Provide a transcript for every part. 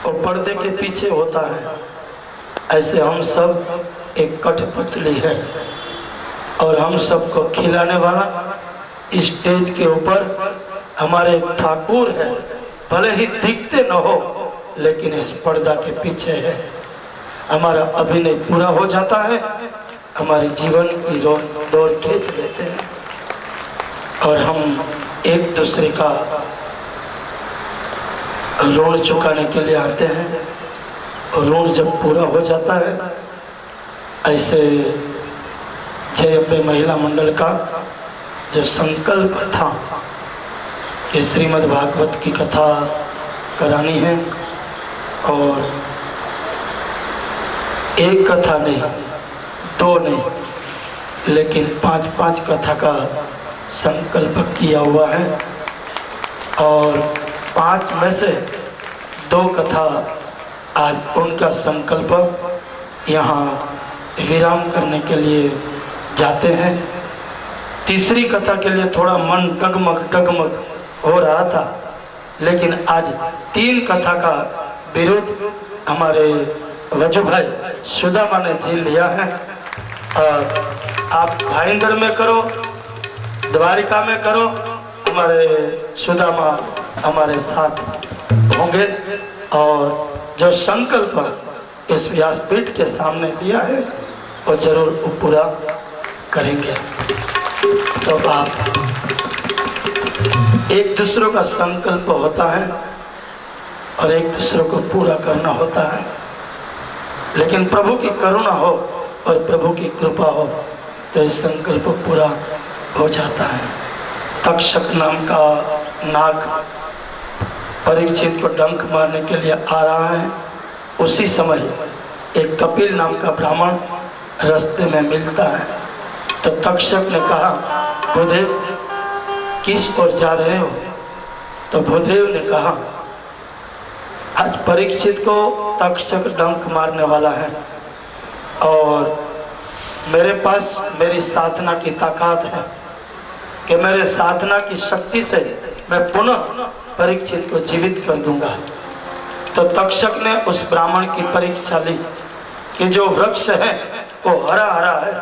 और पर्दे के पीछे होता है। ऐसे हम सब एक कठपुतली है और हम सबको खिलाने वाला स्टेज के ऊपर हमारे ठाकुर है। भले ही दिखते न हो लेकिन इस पर्दा के पीछे है। हमारा अभिनय पूरा हो जाता है, हमारे जीवन की दौड़ खींच लेते हैं और हम एक दूसरे का ऋण चुकाने के लिए आते हैं। और ऋण जब पूरा हो जाता है, ऐसे जय अपने महिला मंडल का जो संकल्प था कि श्रीमद् भागवत की कथा करानी है, और एक कथा नहीं, दो नहीं, लेकिन 5-5 कथा का संकल्प किया हुआ है। और 5 में से 2 कथा आज उनका संकल्प यहाँ विराम करने के लिए जाते हैं। तीसरी कथा के लिए थोड़ा मन डगमग हो रहा था, लेकिन आज 3 कथा का विरोध हमारे वजू भाई सुदामा ने झेल लिया है। और आप भाईंदर में करो, द्वारिका में करो, हमारे सुदामा हमारे साथ होंगे और जो संकल्प इस व्यासपीठ के सामने दिया है वो जरूर पूरा करेंगे। तो आप एक दूसरों का संकल्प होता है और एक दूसरों को पूरा करना होता है, लेकिन प्रभु की करुणा हो और प्रभु की कृपा हो तो ये संकल्प पूरा हो जाता है। तक्षक नाम का नाग परीक्षित को डंक मारने के लिए आ रहा है। उसी समय एक कपिल नाम का ब्राह्मण रास्ते में मिलता है। तो तक्षक ने कहा, भूदेव किस ओर जा रहे हो? तो भूदेव ने कहा, आज परीक्षित को तक्षक डंक मारने वाला है और मेरे पास मेरी साधना की ताकत है कि मेरे साधना की शक्ति से मैं पुनः परीक्षित को जीवित कर दूंगा। तो तक्षक ने उस ब्राह्मण की परीक्षा ली कि जो वृक्ष है वो हरा हरा है,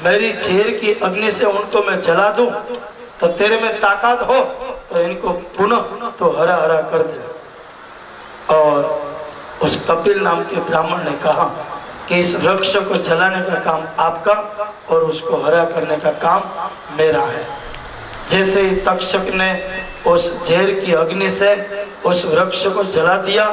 मेरी चेर की अग्नि से उनको मैं जला दूं तो तेरे में ताकत हो तो इनको पुनः तो हरा हरा कर दे। और उस कपिल नाम के ब्राह्मण ने कहा कि इस वृक्ष को जलाने का काम आपका और उसको हरा करने का काम मेरा है। जैसे ही तक्षक ने उस झेर की अग्नि से उस वृक्ष को जला दिया,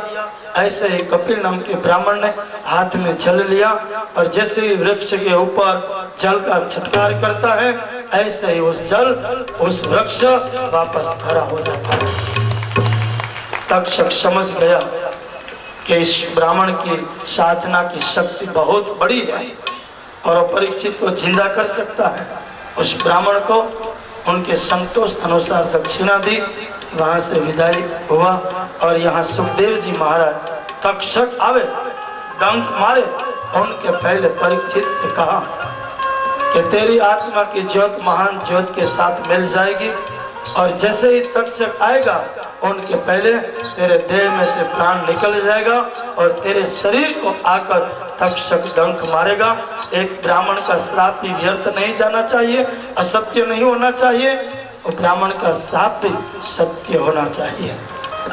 ऐसे ही कपिल नाम के ब्राह्मण ने हाथ में जल लिया और जैसे ही वृक्ष के ऊपर जल का छटकार करता है, ऐसे ही उस जल उस वृक्ष वापस हरा हो जाता है। तक्षक समझ गया कि इस ब्राह्मण की साधना की शक्ति बहुत बड़ी है और परीक्षित को जिंदा कर सकता है। उस ब्राह्मण को उनके संतोष अनुसार दक्षिणा दी, वहां से विदाई हुआ। और यहाँ सुखदेव जी महाराज तक्षक आवे डंक मारे, उनके पहले परीक्षित से कहा कि तेरी आत्मा की ज्योत महान ज्योत के साथ मिल जाएगी और जैसे ही तक्षक आएगा उनके पहले तेरे देह में से प्राण निकल जाएगा और तेरे शरीर को आकर तक्षक डंक मारेगा। एक ब्राह्मण का श्राप भी व्यर्थ नहीं जाना चाहिए, असत्य नहीं होना चाहिए, और ब्राह्मण का श्राप भी सत्य होना चाहिए।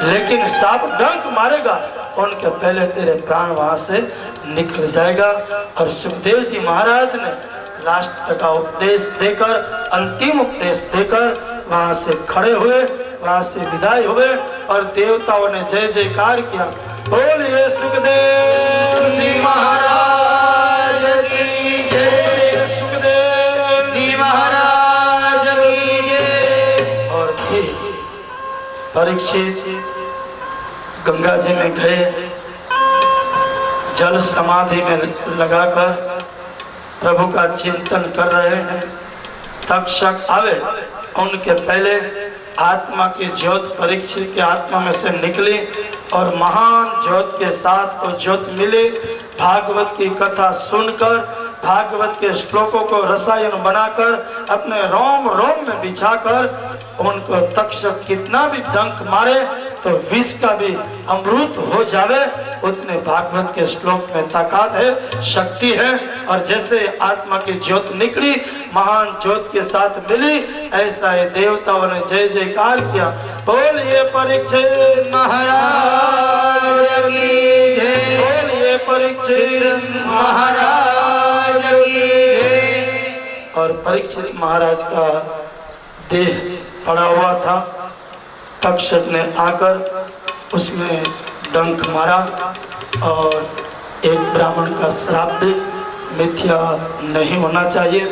लेकिन श्राप डंक मारेगा उनके पहले तेरे प्राण वहां से निकल जाएगा। और सुखदेव जी महाराज ने लास्ट का उपदेश देकर, अंतिम उपदेश देकर वहां से खड़े हुए, वहां से विदाई हुए और देवताओं ने जय जयकार किया। बोलिए सुखदेव जी महाराज की जय, सुखदेव जी महाराज की जय। और फिर परीक्षित गंगा जी में गए, जल समाधि में लगाकर प्रभु का चिंतन कर रहे हैं। तक्षक आवे, उनके पहले आत्मा की ज्योत परीक्षित की आत्मा में से निकली और महान ज्योत के साथ को ज्योत मिली। भागवत की कथा सुनकर, भागवत के श्लोकों को रसायन बनाकर अपने रोम रोम में बिछाकर उनको तक्षक कितना भी डंक मारे तो विष का भी अमृत हो जावे, उतने भागवत के श्लोक में ताकत है, शक्ति है। और जैसे आत्मा की ज्योत निकली, महान ज्योत के साथ मिली, ऐसा ये देवताओं ने जय जयकार किया। बोलिए परीक्षित महाराज की जय, बोलिए परीक्षित महाराज की जय। और परीक्षित महाराज का देह पड़ा हुआ था, तक्षक ने आकर उसमें डंक मारा और एक ब्राह्मण का श्राप भी मिथ्या नहीं होना चाहिए,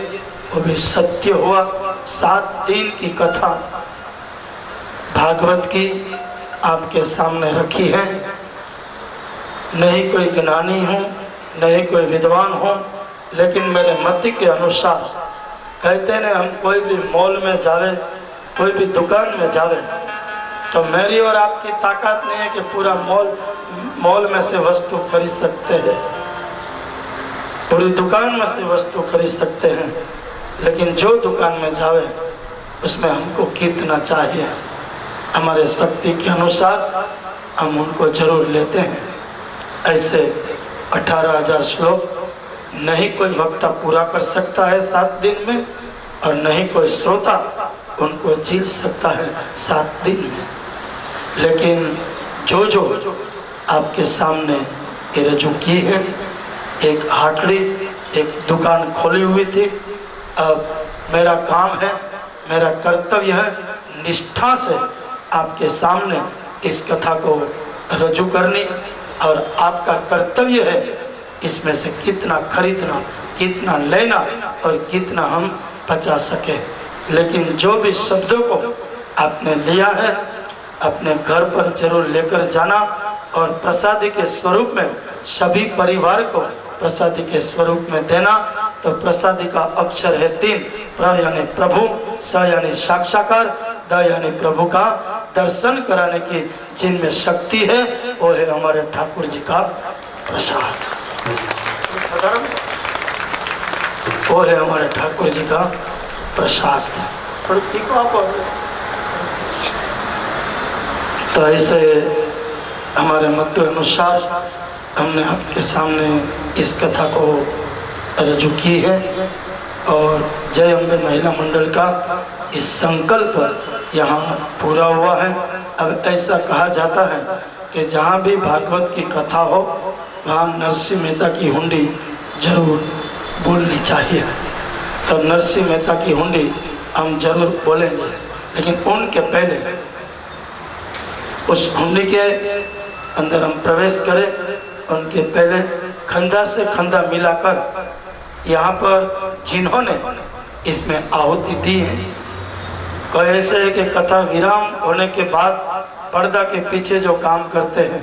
वो भी सत्य हुआ। 7 दिन की कथा भागवत की आपके सामने रखी है। नहीं कोई ज्ञानी हूँ, नहीं कोई विद्वान हूँ, लेकिन मेरे मत के अनुसार कहते हैं हम कोई भी मॉल में जावे, कोई भी दुकान में जावे, तो मेरी और आपकी ताकत नहीं है कि पूरा मॉल में से वस्तु खरीद सकते हैं, पूरी दुकान में से वस्तु खरीद सकते हैं, लेकिन जो दुकान में जावे उसमें हमको कितना चाहिए, हमारे शक्ति के अनुसार हम उनको जरूर लेते हैं। ऐसे 18,000 श्लोक नहीं कोई वक्ता पूरा कर सकता है 7 दिन में, और नहीं कोई श्रोता उनको झील सकता है 7 दिन में। लेकिन जो जो आपके सामने ये रजू की है, एक हाटड़ी, एक दुकान खोली हुई थी, अब मेरा काम है, मेरा कर्तव्य है निष्ठा से आपके सामने इस कथा को रजू करनी, और आपका कर्तव्य है इसमें से कितना खरीदना, कितना लेना और कितना हम बचा सके। लेकिन जो भी शब्दों को आपने लिया है अपने घर पर जरूर लेकर जाना, और प्रसादी के स्वरूप में सभी परिवार को प्रसादी के स्वरूप में देना। तो प्रसादी का अक्षर है 3, प्र यानी प्रभु, स यानी साक्षात्कार, द यानी प्रभु का दर्शन कराने की जिनमें शक्ति है, वो है हमारे ठाकुर जी का प्रसाद, वो है हमारे ठाकुर जी का प्रसाद। तो ऐसे हमारे मत अनुसार हमने आपके सामने इस कथा को रजू की है, और जय अम्बे महिला मंडल का इस संकल्प यहाँ पूरा हुआ है। अब ऐसा कहा जाता है कि जहाँ भी भागवत की कथा हो वहाँ नरसिंह मेहता की हुंडी जरूर बोलनी चाहिए। तो नरसिंह मेहता की हुंडी हम जरूर बोलेंगे, लेकिन उनके पहले उस हुंडी के अंदर हम प्रवेश करें, उनके पहले खंदा से खंदा मिलाकर यहाँ पर जिन्होंने इसमें आहुति दी है, कोई ऐसे है कि कथा विराम होने के बाद पर्दा के पीछे जो काम करते हैं,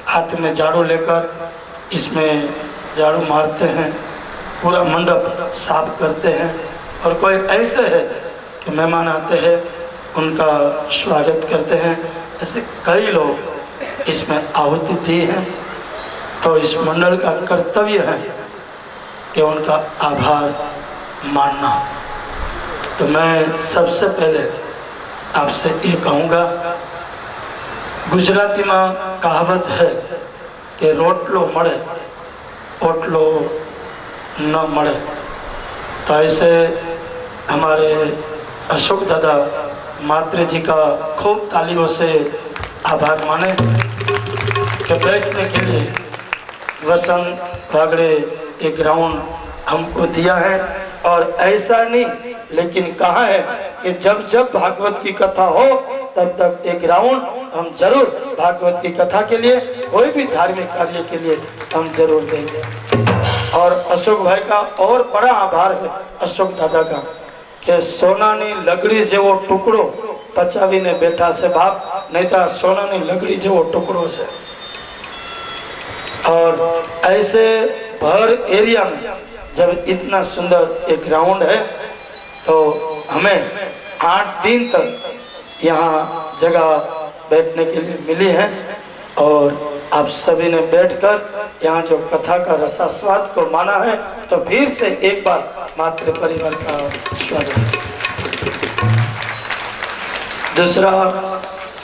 हाथ में झाड़ू लेकर इसमें झाड़ू मारते हैं, पूरा मंडप साफ करते हैं, और कोई ऐसे है कि मेहमान आते हैं उनका स्वागत करते हैं। ऐसे कई लोग इसमें आहुति दी है। तो इस मंडल का कर्तव्य है कि उनका आभार मानना। तो मैं सबसे पहले आपसे ये कहूँगा, गुजराती में कहावत है कि रोटलो मळे ओटलो न मळे। तो ऐसे हमारे अशोक दादा मात्रे जी का खूब तालियों से आभार माने कि बैठने के लिए वसंत भागड़े एक ग्राउंड हमको दिया है। और ऐसा नहीं, लेकिन कहा है कि जब जब भागवत की कथा हो तब तक एक ग्राउंड हम जरूर भागवत की कथा के लिए, कोई भी धार्मिक कार्य के लिए हम जरूर देंगे। और अशोक भाई का और बड़ा आभार है अशोक दादा का कि सोनानी लकड़ी जेवो टुकड़ो पचावीने बैठा से बाप, नहीं तो सोनानी लकड़ी जेवो टुकड़ो से। और ऐसे भर एरिया में जब इतना सुंदर एक ग्राउंड है, तो हमें 8 दिन तक यहाँ जगह बैठने के लिए मिली है। और आप सभी ने बैठकर यहाँ जो कथा का रसास्वाद को माना है, तो फिर से एक बार मातृ परिवार का स्वागत। दूसरा,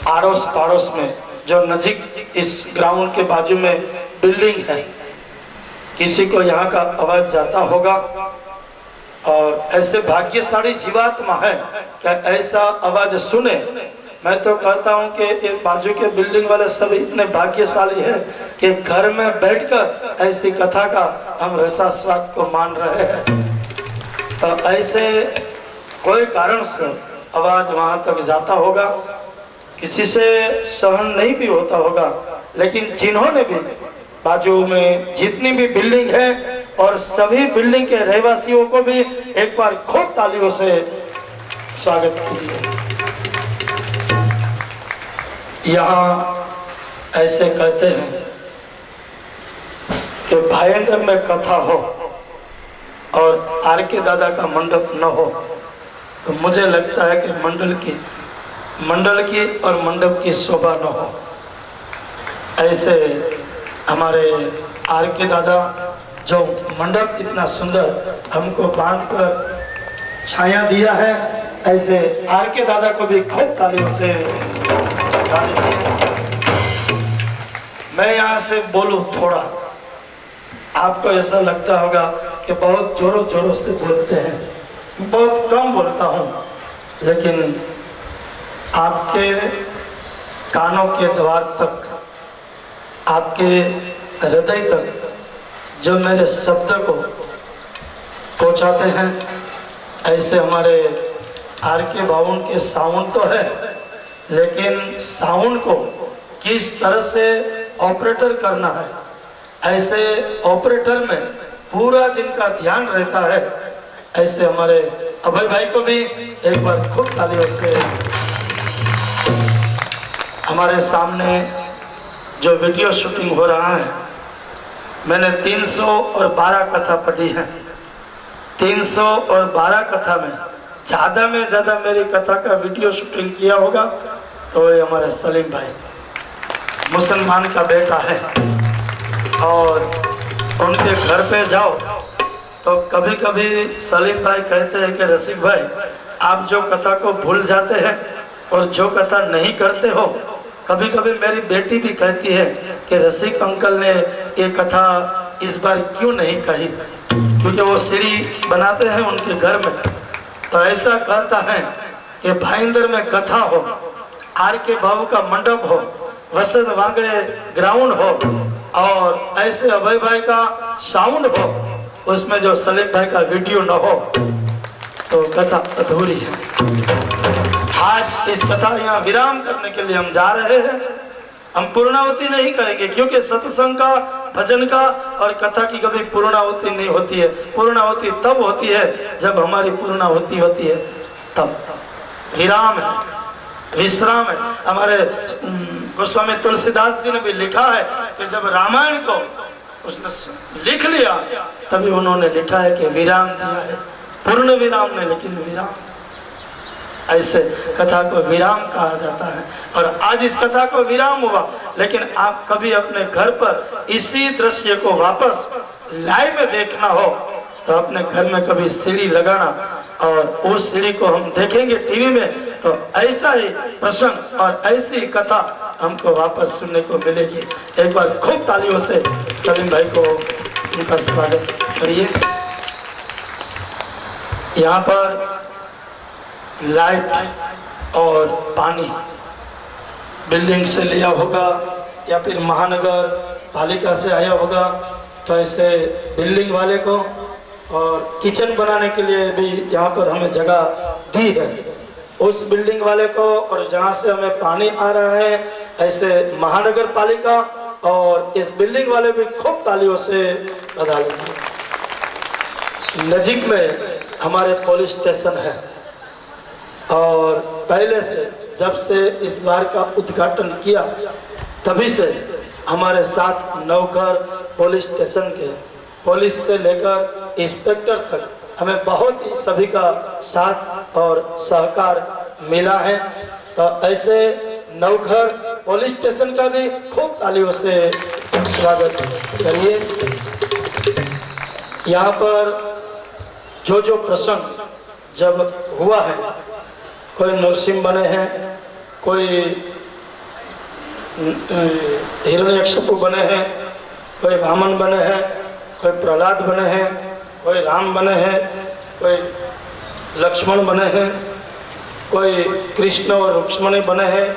आड़ोस पड़ोस में जो नजीक इस ग्राउंड के बाजू में बिल्डिंग है, किसी को यहाँ का आवाज जाता होगा और ऐसे भाग्यशाली जीवात्मा है क्या ऐसा आवाज सुने। मैं तो कहता हूँ कि ये बाजू के बिल्डिंग वाले सब इतने भाग्यशाली हैं कि घर में बैठकर ऐसी कथा का हम रसास्वाद को मान रहे हैं। तो ऐसे कोई कारण से आवाज वहाँ तक जाता होगा, किसी से सहन नहीं भी होता होगा, लेकिन जिन्होंने भी बाजू में जितनी भी बिल्डिंग है और सभी बिल्डिंग के रहवासियों को भी एक बार खूब तालियों से स्वागत कीजिए। यहाँ ऐसे कहते हैं कि भायंदर में कथा हो और आर के दादा का मंडप न हो, तो मुझे लगता है कि मंडल की और मंडप की शोभा न हो। ऐसे हमारे आर के दादा जो मंडप इतना सुंदर हमको बांधकर छाया दिया है, ऐसे आर के दादा को भी खूब तालियों से। मैं यहाँ से बोलूँ थोड़ा, आपको ऐसा लगता होगा कि बहुत जोरों जोरों से बोलते हैं। बहुत कम बोलता हूँ, लेकिन आपके कानों के द्वार तक, आपके हृदय तक जो मेरे शब्द को पहुँचाते हैं, ऐसे हमारे आर के बाउन के साउंड तो है, लेकिन साउंड को किस तरह से ऑपरेटर करना है, ऐसे ऑपरेटर में पूरा जिनका ध्यान रहता है, ऐसे हमारे अभय भाई को भी एक बार खूब तालियों से। हमारे सामने जो वीडियो शूटिंग हो रहा है, मैंने 312 कथा पढ़ी है। 312 कथा में ज़्यादा मेरी कथा का वीडियो शूटिंग किया होगा तो ये हमारे सलीम भाई, मुसलमान का बेटा है, और उनके घर पे जाओ तो कभी कभी सलीम भाई कहते हैं कि रसिक भाई, आप जो कथा को भूल जाते हैं और जो कथा नहीं करते हो। कभी कभी मेरी बेटी भी कहती है कि रसिक अंकल ने ये कथा इस बार क्यों नहीं कही, क्योंकि वो सीढ़ी बनाते हैं उनके घर में। तो ऐसा कहता है कि भाईंदर में कथा हो, आर के बाबू का मंडप हो, वसंत वांगड़े ग्राउंड हो, और ऐसे अभय भाई का साउंड हो, उसमें जो सलीम भाई का वीडियो न हो, तो कथा अधूरी है। आज इस कथा यहाँ विराम करने के लिए हम जा रहे हैं। हम पूर्णाहुति नहीं करेंगे, क्योंकि सत्संग का, भजन का और कथा की कभी पूर्णाहुति नहीं होती है। पूर्णाहुति तब होती है जब हमारी पूर्णाहुति होती है, तब विराम है, विश्राम है। हमारे गोस्वामी तुलसीदास जी ने भी लिखा है कि जब रामायण को उसने लिख लिया, तभी उन्होंने लिखा है कि विराम दिया है, पूर्ण विराम नहीं, लेकिन विराम। ऐसे कथा को विराम कहा जाता है, और आज इस कथा को विराम हुआ, लेकिन आप कभी अपने घर पर इसी दृश्य को वापस लाइव में देखना हो तो अपने घर में कभी सीढ़ी लगाना, और उस सीढ़ी को हम देखेंगे टीवी में, तो ऐसा ही प्रसंग और ऐसी कथा हमको वापस सुनने को मिलेगी। एक बार खूब तालियों से सलीम भाई को उनका स्वागत करिए। यहाँ पर लाइट और पानी बिल्डिंग से लिया होगा या फिर महानगर पालिका से आया होगा, तो ऐसे बिल्डिंग वाले को और किचन बनाने के लिए भी यहाँ पर हमें जगह दी है, उस बिल्डिंग वाले को, और जहाँ से हमें पानी आ रहा है, ऐसे महानगर पालिका और इस बिल्डिंग वाले भी खूब तालियों से बधा लीजिए। नजीक में हमारे पुलिस स्टेशन है, और पहले से जब से इस द्वार का उद्घाटन किया तभी से हमारे साथ नौकर पुलिस स्टेशन के, पुलिस से लेकर इंस्पेक्टर तक हमें बहुत ही सभी का साथ और सहकार मिला है। तो ऐसे नौकर पुलिस स्टेशन का भी खूब तालियों से स्वागत करिए। यहाँ पर जो प्रसंग जब हुआ है, कोई नरसिंह बने हैं, कोई हिरण्यकशिपु बने हैं, कोई वामन बने हैं, कोई प्रहलाद बने हैं, कोई राम बने हैं, कोई लक्ष्मण बने हैं, कोई कृष्ण और रुक्ष्मणी बने हैं,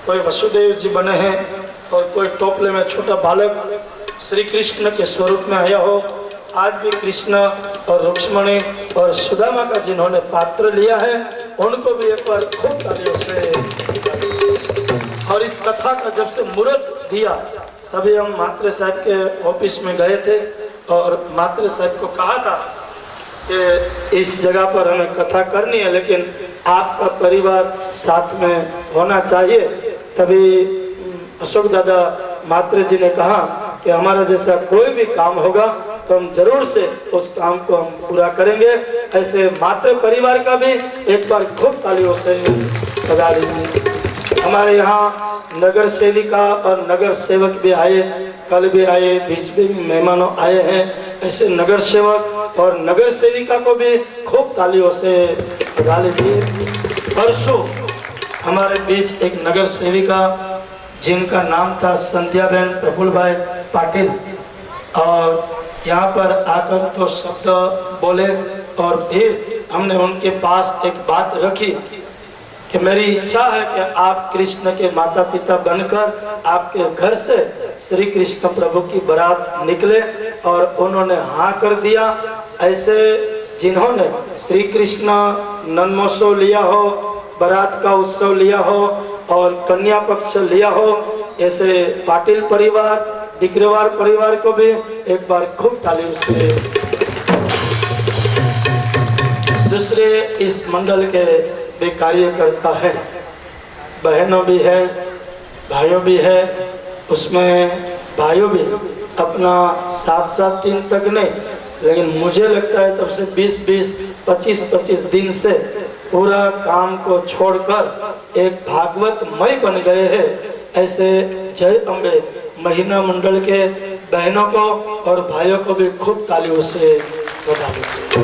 कोई वसुदेव जी बने हैं, और कोई टोपले में छोटा बालक श्री कृष्ण के स्वरूप में आया हो। आज भी कृष्ण और रुक्ष्मणी और सुदामा का जिन्होंने पात्र लिया है उनको भी एक बार खूब तालियों से। और इस कथा का जब से मुहूर्त दिया तभी हम मात्रे साहब के ऑफिस में गए थे और मात्रे साहब को कहा था कि इस जगह पर हमें कथा करनी है, लेकिन आपका परिवार साथ में होना चाहिए। तभी अशोक दादा मात्रे जी ने कहा कि हमारा जैसा कोई भी काम होगा तो हम जरूर से उस काम को हम पूरा करेंगे। ऐसे मात्र परिवार का भी एक बार खूब तालियों से बजा लीजिए। हमारे यहाँ नगर सेविका और नगर सेवक भी आए, कल भी आए, बीच में भी मेहमानों आए हैं। ऐसे नगर सेवक और नगर सेविका को भी खूब तालियों से बजा लीजिए। परसों हमारे बीच एक नगर सेविका जिनका नाम था संध्याबेन प्रफुल्ल भाई पाटिल, और यहाँ पर आकर तो शब्द बोले और फिर हमने उनके पास एक बात रखी कि मेरी इच्छा है कि आप कृष्ण के माता पिता बनकर आपके घर से श्री कृष्ण प्रभु की बारात निकले, और उन्होंने हाँ कर दिया। ऐसे जिन्होंने श्री कृष्ण नन्मोत्सव लिया हो, बारात का उत्सव लिया हो और कन्या पक्ष लिया हो, ऐसे पाटिल परिवार, डिग्रेवार परिवार को भी एक बार खूब तालियों से। दूसरे इस मंडल के भी कार्यकर्ता हैं, बहनों भी है, भाइयों भी है। उसमें भाइयों भी अपना 7-7 दिन तक नहीं, लेकिन मुझे लगता है तब से 20-20, 25-25 दिन से पूरा काम को छोड़कर एक भागवतमय बन गए हैं। ऐसे जय अम्बे महीना मंडल के बहनों को और भाइयों को भी खूब तालियों से बधा देते।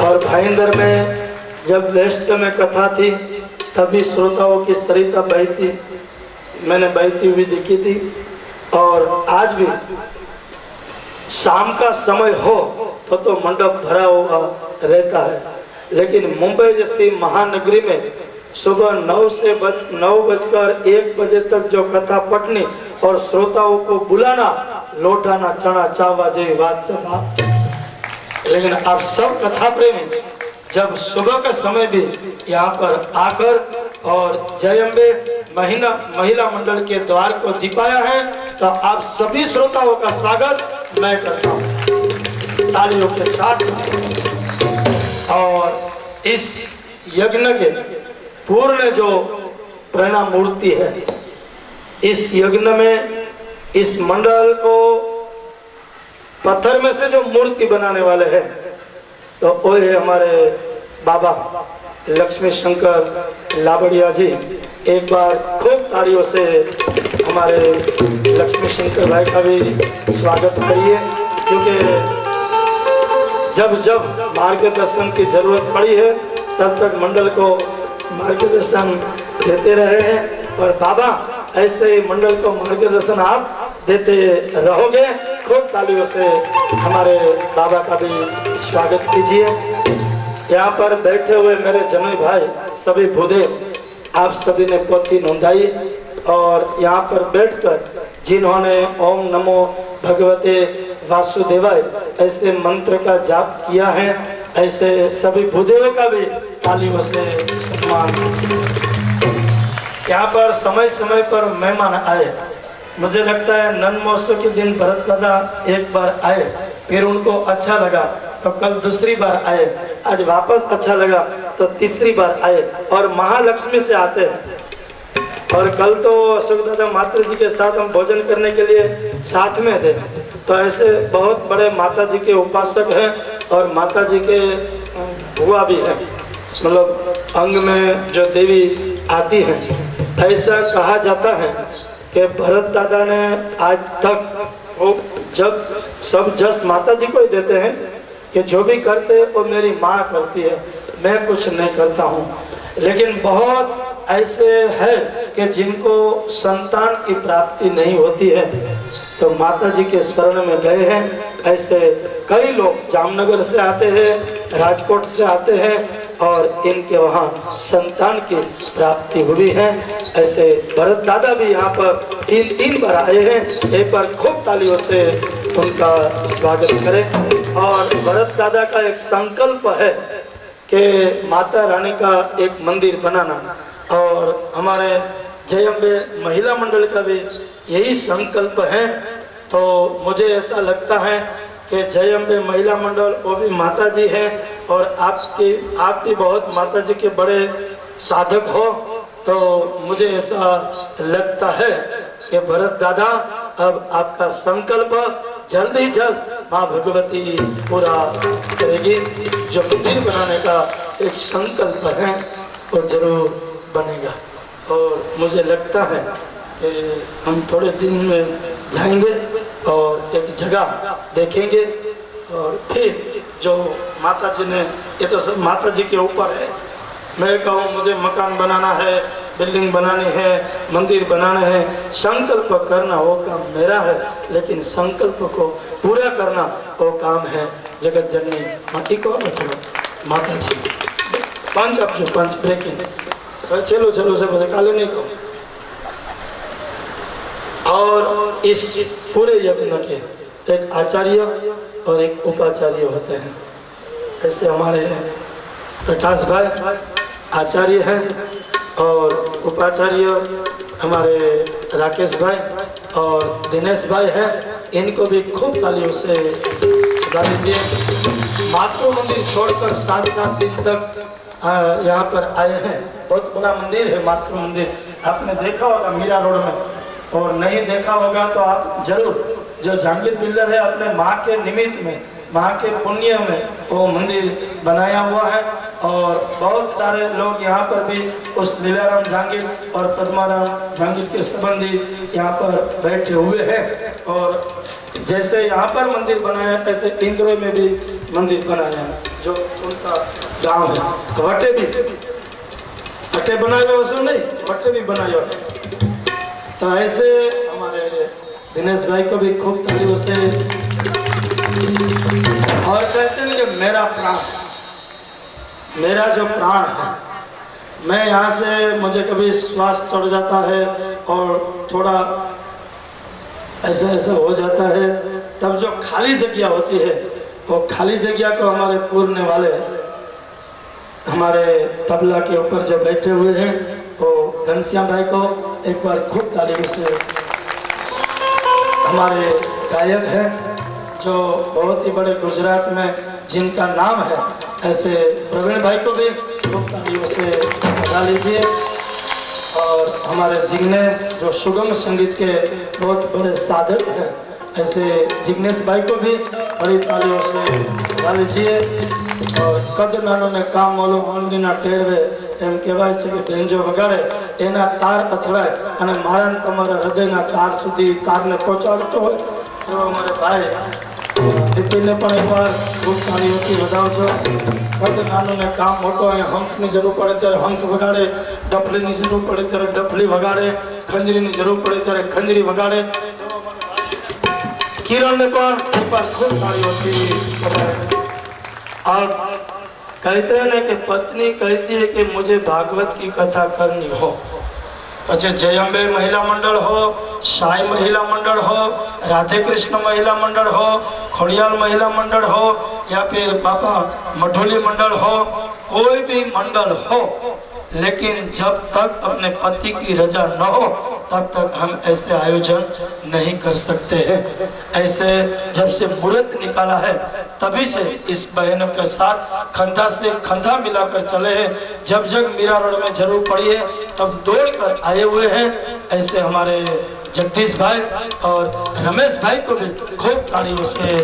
और भाईंदर में जब वेस्ट में कथा थी तभी श्रोताओं की सरिता बहती, मैंने बहती हुई देखी थी। और आज भी शाम का समय हो तो मंडप भरा हुआ रहता है, लेकिन मुंबई जैसी महानगरी में सुबह 9:01 बजे तक जो कथा पढ़नी और श्रोताओं को बुलाना, लौटाना चना चावा जय बात से बात। लेकिन आप सब कथा प्रेमी जब सुबह का समय भी यहाँ पर आकर और जय अम्बे महिला मंडल के द्वार को दीपाया है, तो आप सभी श्रोताओं का स्वागत मैं करता हूँ तालियों के साथ। और इस यज्ञ के पूर्ण जो प्रेरणा मूर्ति है, इस यज्ञ में इस मंडल को पत्थर में से जो मूर्ति बनाने वाले हैं तो वो है हमारे बाबा लक्ष्मी शंकर लाबड़िया जी। एक बार खूब तालियों से हमारे लक्ष्मी शंकर भाई का भी स्वागत करिए, क्योंकि जब जब मार्गदर्शन की जरूरत पड़ी है तब तक मंडल को मार्गदर्शन देते रहे हैं। और बाबा ऐसे मंडल को मार्गदर्शन आप देते रहोगे। खूब तालियों से हमारे बाबा का भी स्वागत कीजिए। यहाँ पर बैठे हुए मेरे जमाई भाई सभी भूदेव, आप सभी ने पोथी नोंदाई और यहाँ पर बैठकर जिन्होंने ओम नमो भगवते वासुदेवाय ऐसे मंत्र का जाप किया है, ऐसे सभी भूदेवों का भी तालियों से सम्मान। यहाँ पर समय समय पर मेहमान आए। मुझे लगता है नन महोत्सव के दिन भरत दादा एक बार आए, फिर उनको अच्छा लगा तो कल दूसरी बार आए, आज वापस अच्छा लगा तो तीसरी बार आए, और महालक्ष्मी से आते हैं। और कल तो अशोक दादा माता जी के साथ हम भोजन करने के लिए साथ में थे। तो ऐसे बहुत बड़े माता जी के उपासक हैं और माता जी के बुआ भी है, मतलब अंग में जो देवी आती हैं। ऐसा कहा जाता है कि भरत दादा ने आज तक वो जब सब जस माता जी को ही देते हैं कि जो भी करते हैं वो मेरी माँ करती है, मैं कुछ नहीं करता हूँ। लेकिन बहुत ऐसे है कि जिनको संतान की प्राप्ति नहीं होती है तो माता जी के शरण में गए हैं। ऐसे कई लोग जामनगर से आते हैं, राजकोट से आते हैं और इनके वहाँ संतान की प्राप्ति हुई है। ऐसे भरत दादा भी यहाँ पर तीन बार आए हैं। एक बार खूब तालियों से उनका स्वागत करें। और भरत दादा का एक संकल्प है कि माता रानी का एक मंदिर बनाना, और हमारे जय अम्बे महिला मंडल का भी यही संकल्प है। तो मुझे ऐसा लगता है कि जय अम्बे महिला मंडल वो भी माता जी है, और आप भी बहुत माता जी के बड़े साधक हो। तो मुझे ऐसा लगता है कि भरत दादा अब आपका संकल्प जल्द ही जल्द माँ भगवती पूरा करेगी। जो मंदिर बनाने का एक संकल्प है वो जरूर बनेगा। और मुझे लगता है कि हम थोड़े दिन में जाएंगे और एक जगह देखेंगे, और फिर जो माता जी ने, ये तो सब माता जी के ऊपर है। मैं कहूँ मुझे मकान बनाना है, बिल्डिंग बनानी है, मंदिर बनाना है, संकल्प करना वो काम मेरा है, लेकिन संकल्प को पूरा करना वो काम है जगत जननी माटी को, मतलब माता जी। पंच अब जो पंच ब्रेकिंग चलो चलो से बोले काले नहीं को। और इस पूरे यज्ञ के एक आचार्य और एक उपाचार्य होते हैं। ऐसे हमारे प्रकाश भाई आचार्य हैं और उपाचार्य हमारे राकेश भाई और दिनेश भाई हैं। इनको भी खूब तालियों से बता दीजिए। मातृ मंदिर छोड़कर 7 दिन तक यहाँ पर आए हैं। बहुत बड़ा मंदिर है मातृ मंदिर, आपने देखा होगा मीरा रोड में, और नहीं देखा होगा तो आप जरूर, जो जहांगीर बिल्डर है अपने माँ के निमित्त में, माँ के पुण्य में वो मंदिर बनाया हुआ है। और बहुत सारे लोग यहाँ पर भी उस लीलाराम जहांगीर और पद्माराम जहांगीर के संबंधी यहाँ पर बैठे हुए हैं। और जैसे यहाँ पर मंदिर बनाया ऐसे इंद्रो में भी मंदिर बनाया है, जो उनका गांव है। वटे भी वटे बनाए हुए उसमें नहीं, वटे भी बनाए हुए। तो ऐसे हमारे दिनेश भाई को भी खूब तालियों से। और कहते हैं कि मेरा प्राण, मेरा जो प्राण है, मैं यहाँ से, मुझे कभी श्वास चढ़ जाता है और थोड़ा ऐसा ऐसा हो जाता है, तब जो खाली जगह होती है वो खाली जगह को हमारे पूरने वाले हमारे तबला के ऊपर जो बैठे हुए हैं वो घनश्याम भाई को एक बार खूब तालियों से। हमारे गायक हैं जो बहुत ही बड़े गुजरात में जिनका नाम है, ऐसे प्रवीण भाई को भी खूब तालियों से बता लीजिए। और हमारे जिग्नेश जो सुगम संगीत के बहुत बड़े साधक हैं, ऐसे जिग्नेश भाई को भी बड़ी तालियों से बता लीजिए। और कद नानो ने काम मोलो ऑनलीना टेरवे एम कहेवाय છે કે બેંજો વગાડે એના તાર અથડાય અને મારા તમારા હૃદયના તાર સુધી તારને પહોંચાડતો હોય એવો અમારે ભાઈ દીપીને પણ એકવાર ખૂબ તાળીઓથી વધાવજો। કદ નાનો ને કામ મોટો, અહીંયા હંકની જરૂર પડે ત્યારે હંક વગાડે, ડફલીની જરૂર પડે ત્યારે ડફલી વગાડે, ખંજરીની જરૂર પડે ત્યારે ખંજરી વગાડે। કિરણને પણ એકવાર ખૂબ તાળીઓથી વધાવે। अब कहते हैं ना कि पत्नी कहती है कि मुझे भागवत की कथा करनी हो, पचे जय अम्बे महिला मंडल हो, साई महिला मंडल हो, राधे कृष्ण महिला मंडल हो, खोड़ियाल महिला मंडल हो, या फिर बाबा मढोली मंडल हो, कोई भी मंडल हो, लेकिन जब तक अपने पति की रजा न हो तब तक हम ऐसे आयोजन नहीं कर सकते हैं। ऐसे जब से मुहूर्त निकाला है तभी से इस बहनों के साथ कंधा से कंधा मिलाकर चले हैं। जब जब मीरा रोड में जरूर पड़ी है तब दौड़ कर आए हुए हैं। ऐसे हमारे जगदीश भाई और रमेश भाई को भी खूब तालियों से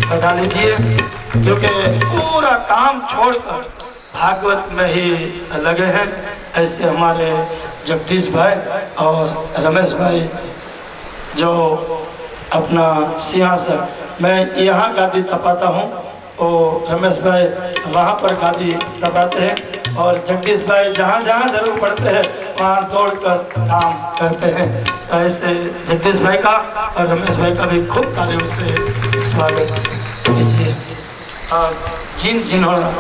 बता लीजिए, क्योंकि पूरा काम छोड़कर भागवत में ही लगे हैं। ऐसे हमारे जगदीश भाई और रमेश भाई जो अपना सिंहासन, मैं यहाँ गादी तपाता हूँ और रमेश भाई वहाँ पर गादी तपाते हैं, और जगदीश भाई जहाँ जहाँ जरूर पड़ते हैं वहाँ दौड़ कर काम करते हैं। तो ऐसे जगदीश भाई का और रमेश भाई का भी खूब तालियों से स्वागत कीजिए। और जिन्होंने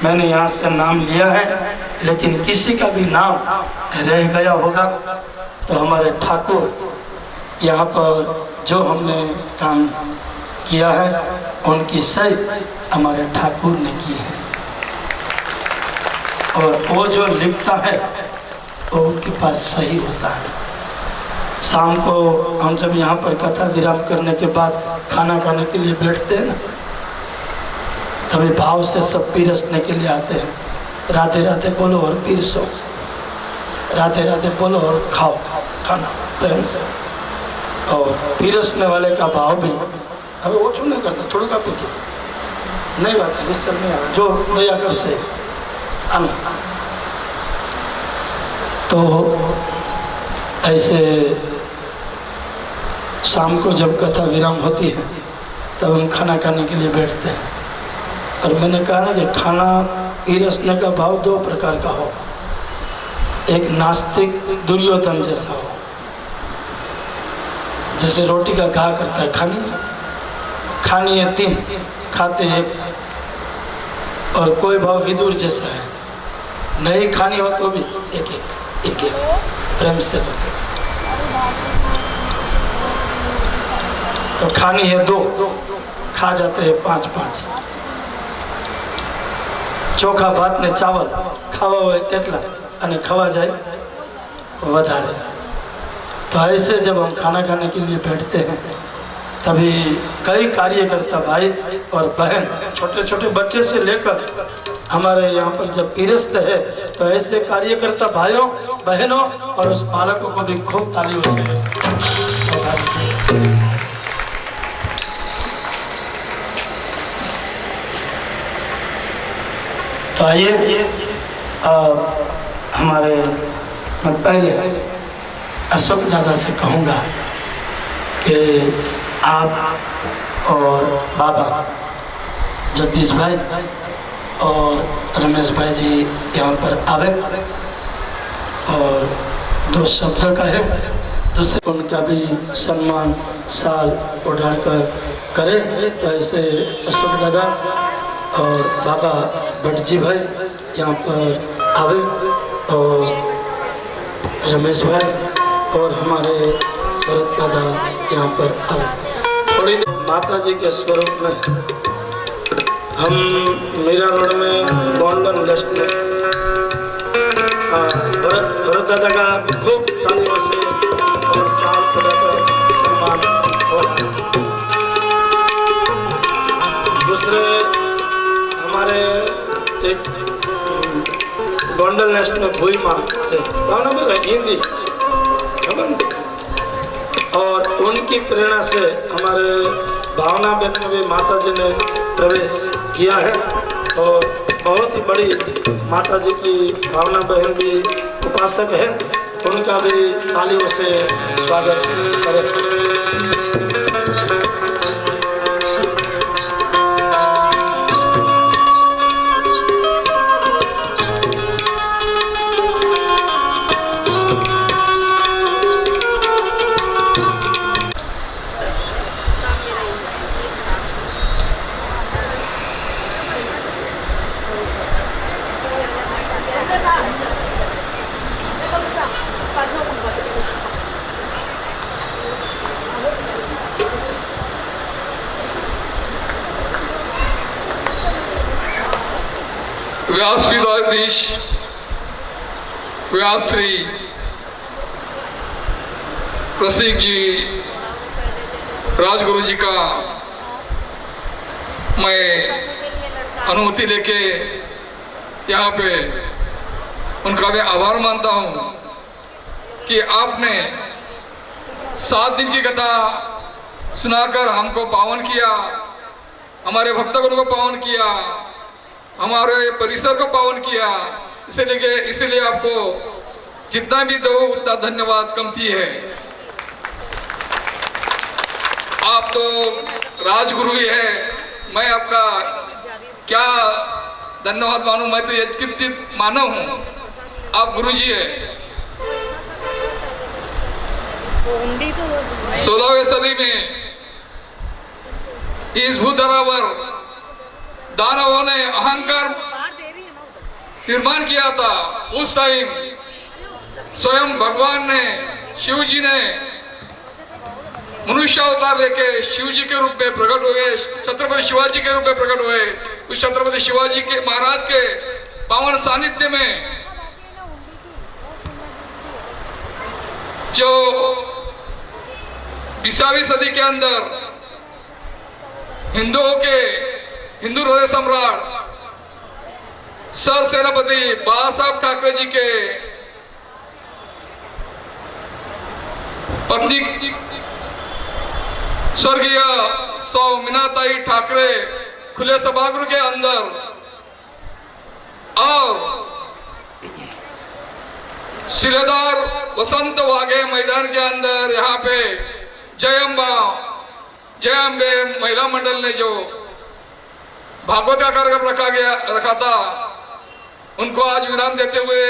मैंने यहाँ से नाम लिया है, लेकिन किसी का भी नाम रह गया होगा तो हमारे ठाकुर यहाँ पर जो हमने काम किया है उनकी सही हमारे ठाकुर ने की है। और वो जो लिखता है वो उनके पास सही होता है। शाम को हम जब यहाँ पर कथा विराम करने के बाद खाना खाने के लिए बैठते हैं ना, तभी भाव से सब पीरसने के लिए आते हैं। राधे राधे बोलो और पीरसो, राधे राधे बोलो और खाओ खाना प्रेम से। और पीरसने वाले का भाव भी अभी वो चुन नहीं करता, थोड़ा का पीछे नहीं बात है, इससे नहीं आ रहा, जो दया कर से अन्न। तो ऐसे शाम को जब कथा विराम होती है तब हम खाना खाने के लिए बैठते हैं। और मैंने कहा ना कि खाना पीरसने का भाव दो प्रकार का हो, एक नास्तिक दुर्योधन जैसा हो, जैसे रोटी का घा करता है, खानी है 3 खाते 1, और कोई भाव विदुर जैसा है, नहीं खानी हो तो भी एक प्रेम से। तो खानी है 2, खा जाते हैं 5-5। ચોખા ભાત ને ચાવલ ખાવા હોય એટલા અને ખાવા જાય વધારે। तो ऐसे जब हम खाना खाने के लिए बैठते हैं तभी कई कार्यकर्ता भाई और बहन, छोटे छोटे बच्चे से लेकर हमारे यहाँ पर जब पीरसते हैं तो ऐसे कार्यकर्ता भाइयों बहनों और उस बालकों को भी खूब तालियों से। तो आइए हमारे, मैं पहले अशोक दादा से कहूँगा कि आप और बाबा जगदीश भाई और रमेश भाई जी यहाँ पर आवे और 2 शब्द कहे, दूसरे उनका भी सम्मान साल उड़ाकर करे। तो ऐसे अशोक दादा और बाबा भट्ट जी भाई यहाँ पर आवे और रमेश भाई और हमारे भरत दादा यहाँ पर आवे। थोड़ी देर माता जी के स्वरूप में हम मीरा रोड में गोल्डन लेस्ट में भरत दादा का खूब तालियों से और साल पढ़ाकर सम्मान हो। दूसरे हमारे एक गोल्डन नेस्ट में भूई माँ थे, हिंदी, और उनकी प्रेरणा से हमारे भावना बहन में भी माता जी ने प्रवेश किया है। और बहुत ही बड़ी माता जी की भावना बहन भी उपासक है, उनका भी तालियों से स्वागत करें। व्यासपीठाधीश व्यासश्री रसिक जी राजगुरु जी का मैं अनुमति लेके यहाँ पे उनका मैं आभार मानता हूँ कि आपने 7 दिन की कथा सुनाकर हमको पावन किया, हमारे भक्तगणों को पावन किया, हमारे परिसर को पावन किया। इसलिए आपको जितना भी दो उतना धन्यवाद कमती है। आप तो राजगुरु ही है, मैं आपका क्या धन्यवाद मानूं, मैं तो यजकित मानव हूँ, आप गुरु जी है। 16वीं सदी में इस भूधरा पर दानवों ने अहंकार निर्माण किया था। उस टाइम स्वयं भगवान ने, शिव जी ने मनुष्य अवतार लेके शिव जी के रूप में प्रकट हुए, छत्रपति शिवाजी के रूप में प्रकट हुए। उस छत्रपति शिवाजी के महाराज के पावन सानिध्य में जो 20वीं सदी के अंदर हिंदू हृदय सम्राट सर सेनापति बाला साहब ठाकरे जी के पत्नी स्वर्गीय सौ मीनाताई ठाकरे खुले सभागृह के अंदर और सिलेदार वसंत वाघे मैदान के अंदर यहाँ पे जय अम्बे महिला मंडल ने जो भागवत का कार्यक्रम रखा था, उनको आज विराम देते हुए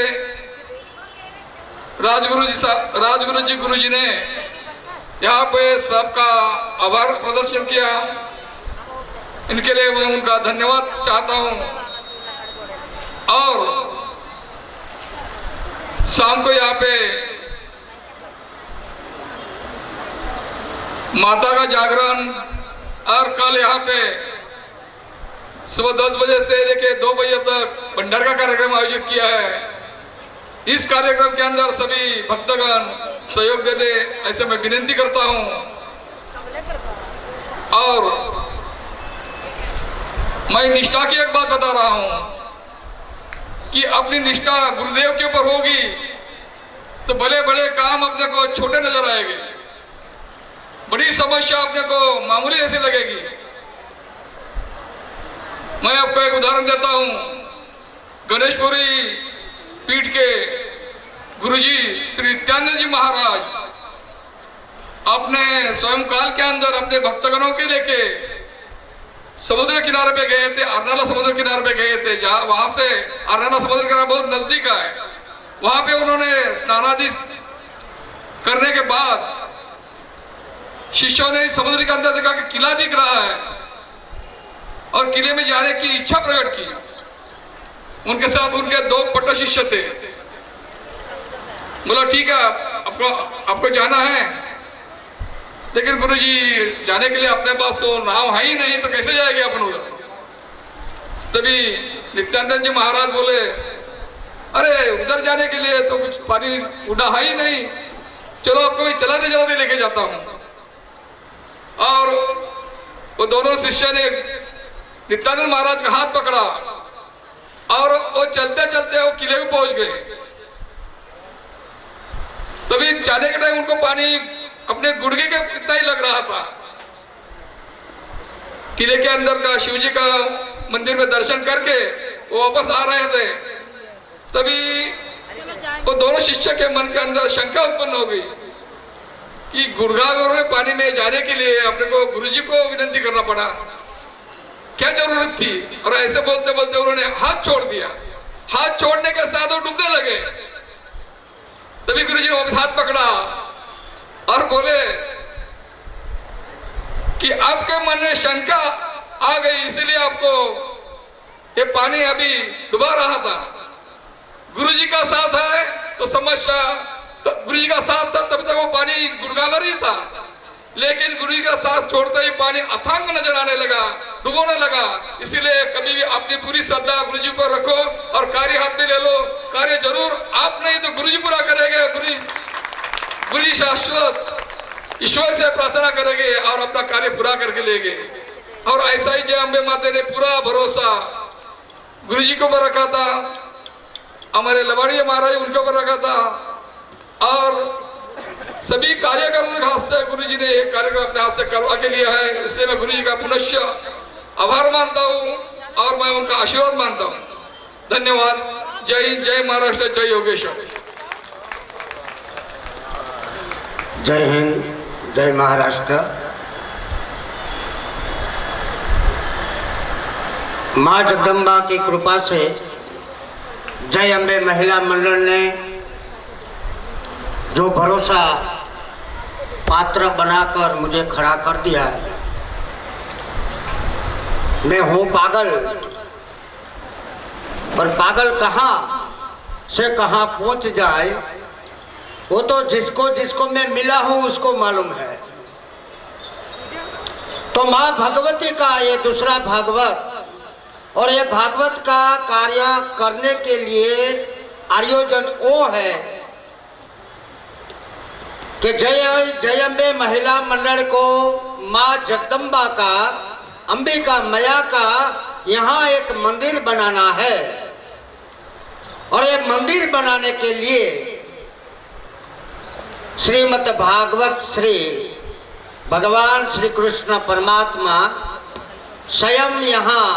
राजगुरु जी ने यहाँ पे सबका आभार प्रदर्शन किया। इनके लिए मैं उनका धन्यवाद चाहता हूँ। और शाम को यहाँ पे माता का जागरण और कल यहाँ पे सुबह 10 बजे से लेके 2 बजे तक भंडार का कार्यक्रम आयोजित किया है। इस कार्यक्रम के अंदर सभी भक्तगण सहयोग दे दे, ऐसे मैं विनती करता हूं। और मैं निष्ठा की एक बात बता रहा हूं कि अपनी निष्ठा गुरुदेव के ऊपर होगी तो बड़े बड़े काम अपने को छोटे नजर आएंगे, बड़ी समस्या अपने को मामूली ऐसी लगेगी। मैं आपको एक उदाहरण देता हूं। गणेशपुरी पीठ के गुरुजी श्री नित्यानंद जी महाराज अपने स्वयं काल के अंदर अपने भक्तगणों के लेके समुद्र किनारे पे गए थे, अरनाला समुद्र किनारे पे गए थे, जहाँ वहां से अरनाला समुद्र किनारा बहुत नजदीक है। वहां पे उन्होंने स्नानादि करने के बाद शिष्यों ने समुद्र के अंदर देखा कि किला दिख रहा है और किले में जाने की इच्छा प्रकट की। उनके साथ उनके 2 पट्ट शिष्य थे। बोला ठीक है, आपको जाना है, लेकिन गुरुजी जाने के लिए अपने पास तो नाव है ही नहीं, तो कैसे जाएंगे अपन उधर। तभी नित्यानंद जी महाराज बोले, अरे उधर जाने के लिए तो कुछ पानी उड़ा है ही नहीं, चलो आपको मैं चलाते चलाते लेके जाता हूं। और वो दोनों शिष्य ने नित्यानंद महाराज का हाथ पकड़ा और वो चलते चलते वो किले में पहुंच गए। तभी जाने के टाइम उनको पानी अपने गुड़गे के इतना ही लग रहा था। किले के अंदर का शिव जी का मंदिर में दर्शन करके वो वापस आ रहे थे। तभी वो दोनों शिष्य के मन के अंदर शंका उत्पन्न हो गई कि गुड़गांव में पानी में जाने के लिए अपने को गुरुजी को विनती करना पड़ा, क्या जरूरत थी। और ऐसे बोलते बोलते उन्होंने हाथ छोड़ दिया। हाथ छोड़ने के साथ वो डूबने लगे। तभी गुरुजी ने वापस हाथ पकड़ा और बोले कि आपके मन में शंका आ गई, इसलिए आपको ये पानी अभी डुबा रहा था। गुरुजी का साथ है तो समस्या, तो गुरुजी का साथ था तब तक वो पानी गुड़गावर ही था, लेकिन गुरुजी का साथ छोड़ते ही पानी अथांग नजर आने लगा, डुबोने लगा। इसीलिए कभी भी अपनी पूरी श्रद्धा गुरुजी पर रखो और कार्य हाथ में ले लो। कार्य जरूर आप नहीं तो गुरुजी पूरा करेंगे। गुरुजी शाश्वत ईश्वर से प्रार्थना करेंगे और अपना कार्य पूरा करके लेंगे। और ऐसा ही जय अम्बे माता ने पूरा भरोसा गुरुजी के ऊपर रखा था, हमारे लवाड़िया महाराज उनके ऊपर रखा था और सभी कार्यकर्ताओं के हाथ से गुरुजी ने एक कार्यक्रम अपने हाथ से करवा के लिया है। इसलिए मैं गुरुजी का पुनश्च आभार मानता हूँ और मैं उनका आशीर्वाद मानता हूँ। धन्यवाद। जय हिंद, जय महाराष्ट्र, जय योगेश्वर। जय हिंद, जय महाराष्ट्र। माँ जगदम्बा की कृपा से जय अम्बे महिला मंडल ने जो भरोसा पात्र बनाकर मुझे खड़ा कर दिया है। मैं हूं पागल, और पागल कहां से कहां पहुंच जाए वो तो जिसको जिसको मैं मिला हूं उसको मालूम है। तो मां भगवती का ये दूसरा भागवत, और ये भागवत का कार्य करने के लिए आयोजन वो है कि जयंबे महिला मंडल को मां जगदम्बा का, अंबिका मैया का यहाँ एक मंदिर बनाना है। और ये मंदिर बनाने के लिए श्रीमद् भागवत श्री भगवान श्री कृष्ण परमात्मा स्वयं यहाँ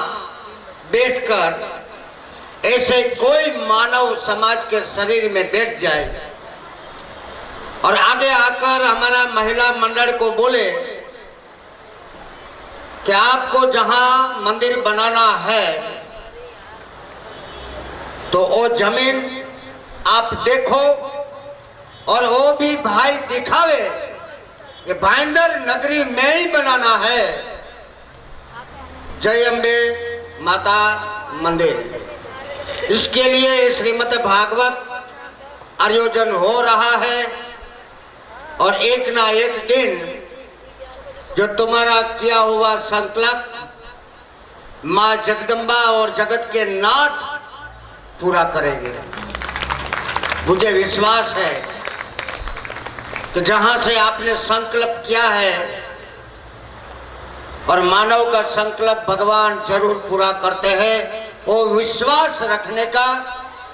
बैठकर ऐसे कोई मानव समाज के शरीर में बैठ जाए और आगे आकर हमारा महिला मंडल को बोले कि आपको जहां मंदिर बनाना है तो वो जमीन आप देखो, और वो भी भाई दिखावे कि भाईंदर नगरी में ही बनाना है जय अम्बे माता मंदिर। इसके लिए श्रीमद् भागवत आयोजन हो रहा है, और एक ना एक दिन जो तुम्हारा किया हुआ संकल्प मां जगदम्बा और जगत के नाथ पूरा करेंगे। मुझे विश्वास है कि जहां से आपने संकल्प किया है, और मानव का संकल्प भगवान जरूर पूरा करते हैं, वो विश्वास रखने का,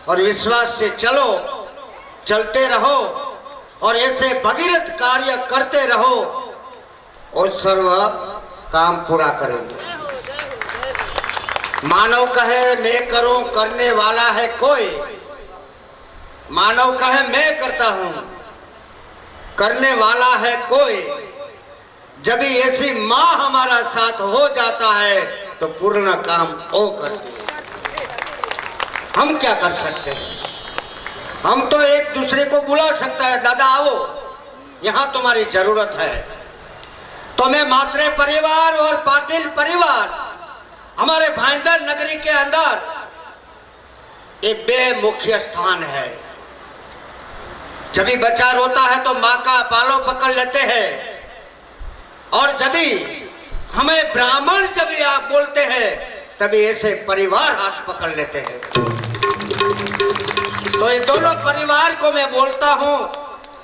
और विश्वास से चलते रहो और ऐसे भगीरथ कार्य करते रहो और सर्व काम पूरा करेंगे। मानव कहे मैं करूं, करने वाला है कोई। मानव कहे मैं करता हूं, करने वाला है कोई। जब ऐसी मां हमारा साथ हो जाता है तो पूर्ण काम वो करती है। हम क्या कर सकते हैं? हम तो एक दूसरे को बुला सकता है, दादा आओ यहां तुम्हारी जरूरत है। तो मैं मात्रे परिवार और पाटिल परिवार हमारे भाईंदर नगरी के अंदर एक बेमुख्य स्थान है। जब भी बच्चा रोता है तो माँ का पालो पकड़ लेते हैं, और जब भी हमें ब्राह्मण जब भी आप बोलते हैं तभी ऐसे परिवार हाथ पकड़ लेते हैं। तो ये दोनों परिवार को मैं बोलता हूं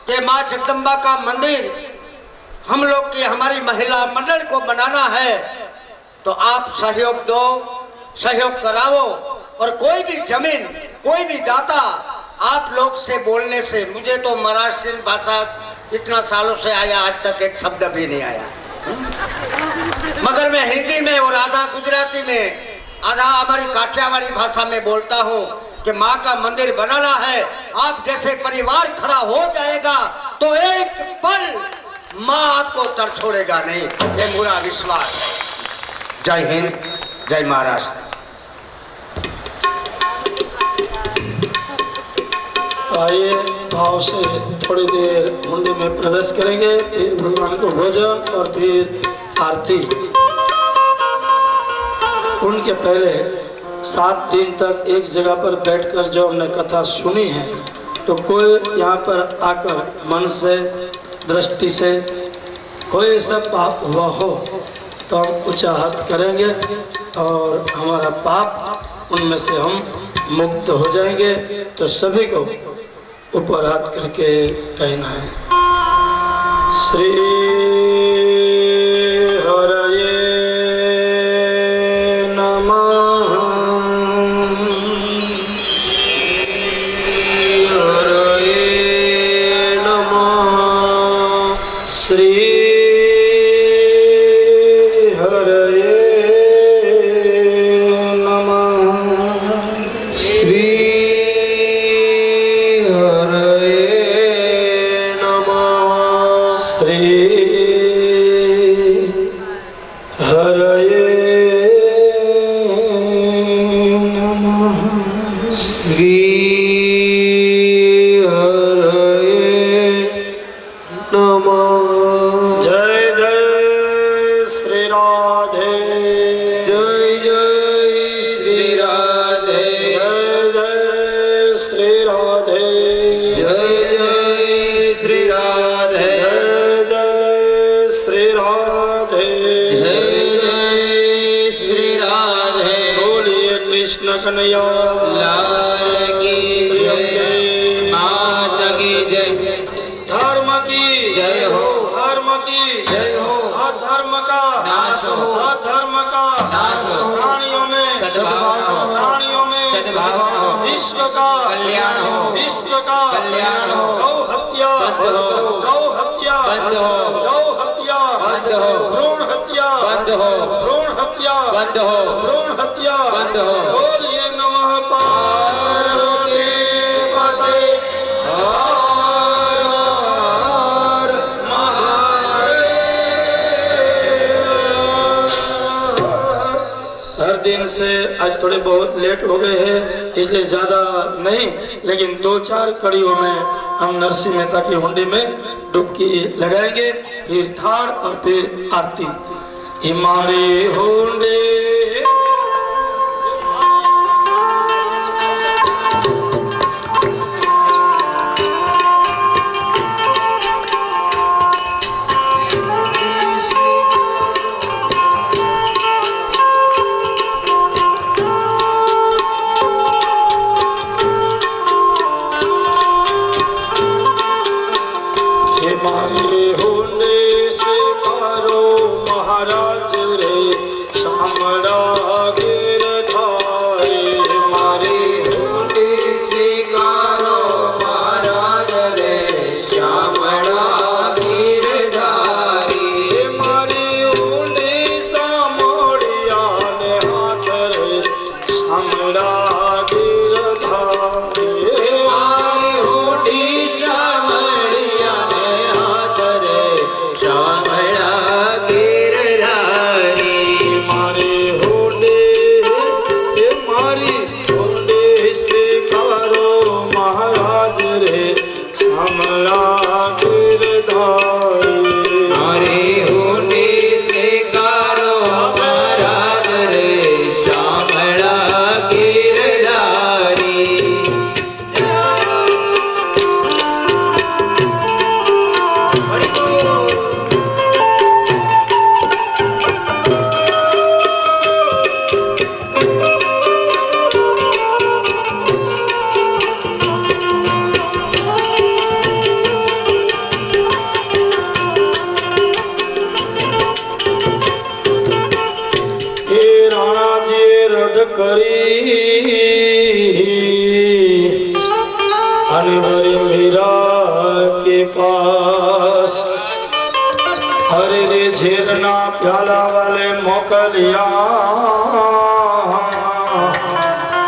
कि माँ जगदम्बा का मंदिर हम लोग की, हमारी महिला मंडल को बनाना है, तो आप सहयोग दो, सहयोग कराओ। और कोई भी जमीन, कोई भी दाता आप लोग से बोलने से, मुझे तो महाराष्ट्रीयन भाषा इतना सालों से आया, आज तक एक शब्द भी नहीं आया। मगर मैं हिंदी में और आधा गुजराती में, आधा हमारी काठियावाड़ी भाषा में बोलता हूँ कि माँ का मंदिर बनाना है। आप जैसे परिवार खड़ा हो जाएगा तो एक पल माँ आपको तर छोड़ेगा नहीं, ये मेरा विश्वास है। जय हिंद, जय महाराष्ट्र। आइए भाव से थोड़ी देर मंदिर में प्रवेश करेंगे, फिर भगवान को भोजन और फिर आरती। उनके पहले 7 दिन तक एक जगह पर बैठकर जो हमने कथा सुनी है, तो कोई यहाँ पर आकर मन से, दृष्टि से कोई सब पाप हुआ हो तो हम ऊंचा हाथ करेंगे और हमारा पाप उनमें से हम मुक्त हो जाएंगे। तो सभी को ऊपर हाथ करके कहना है, श्री हरये नमः, हरये नमः, श्री नमः। कृष्ण कन्हैया लाल की जय, मात की जय। धर्म की जय हो, धर्म की जय हो। अधर्म का नाश हो, अधर्म का नाश हो। प्राणियों में सद्भावना हो, प्राणियों में सद्भावना हो। विश्व का कल्याण हो, विश्व का कल्याण हो। गौ हत्या बंद हो, गौ हत्या बंद हो, गौ हत्या बंद हो, भ्रूण हत्या बंद हो, भ्रूण हत्या बंद हो, भ्रूण हत्या बंद हो। बोलिए नमः पार्वती पते हर दिन से आज थोड़े बहुत लेट हो गए हैं, इसलिए ज्यादा नहीं, लेकिन 2-4 कड़ियों में हम नरसिंह मेहता की हुंडी में डुबकी लगाएंगे, फिर थाड़ और फिर आरती। हमारे हुंडे हमारे हुंडे से करो महाराज रे शामड़ा गिरधारे। हमारे हुंडी स्वीकारो महाराज रे श्यामला गिरधारी। हमारी हुंडी सामोड़िया ने हाथ रे शामड़ा गिरधारे। हमारी हुंडी श्यामलिया ने हाथ रे श्यामला गिरधारी। हमारे हुंडे से करो महाराज रे शामड़ा गिरधारी। हमारी हुंडी स्वीकारो महाराज रे श्यामला गिरधारी। हे राणा जी रड करी अनवरी मीरा के पास। हरे रे झेरना प्याला वाले मोकलिया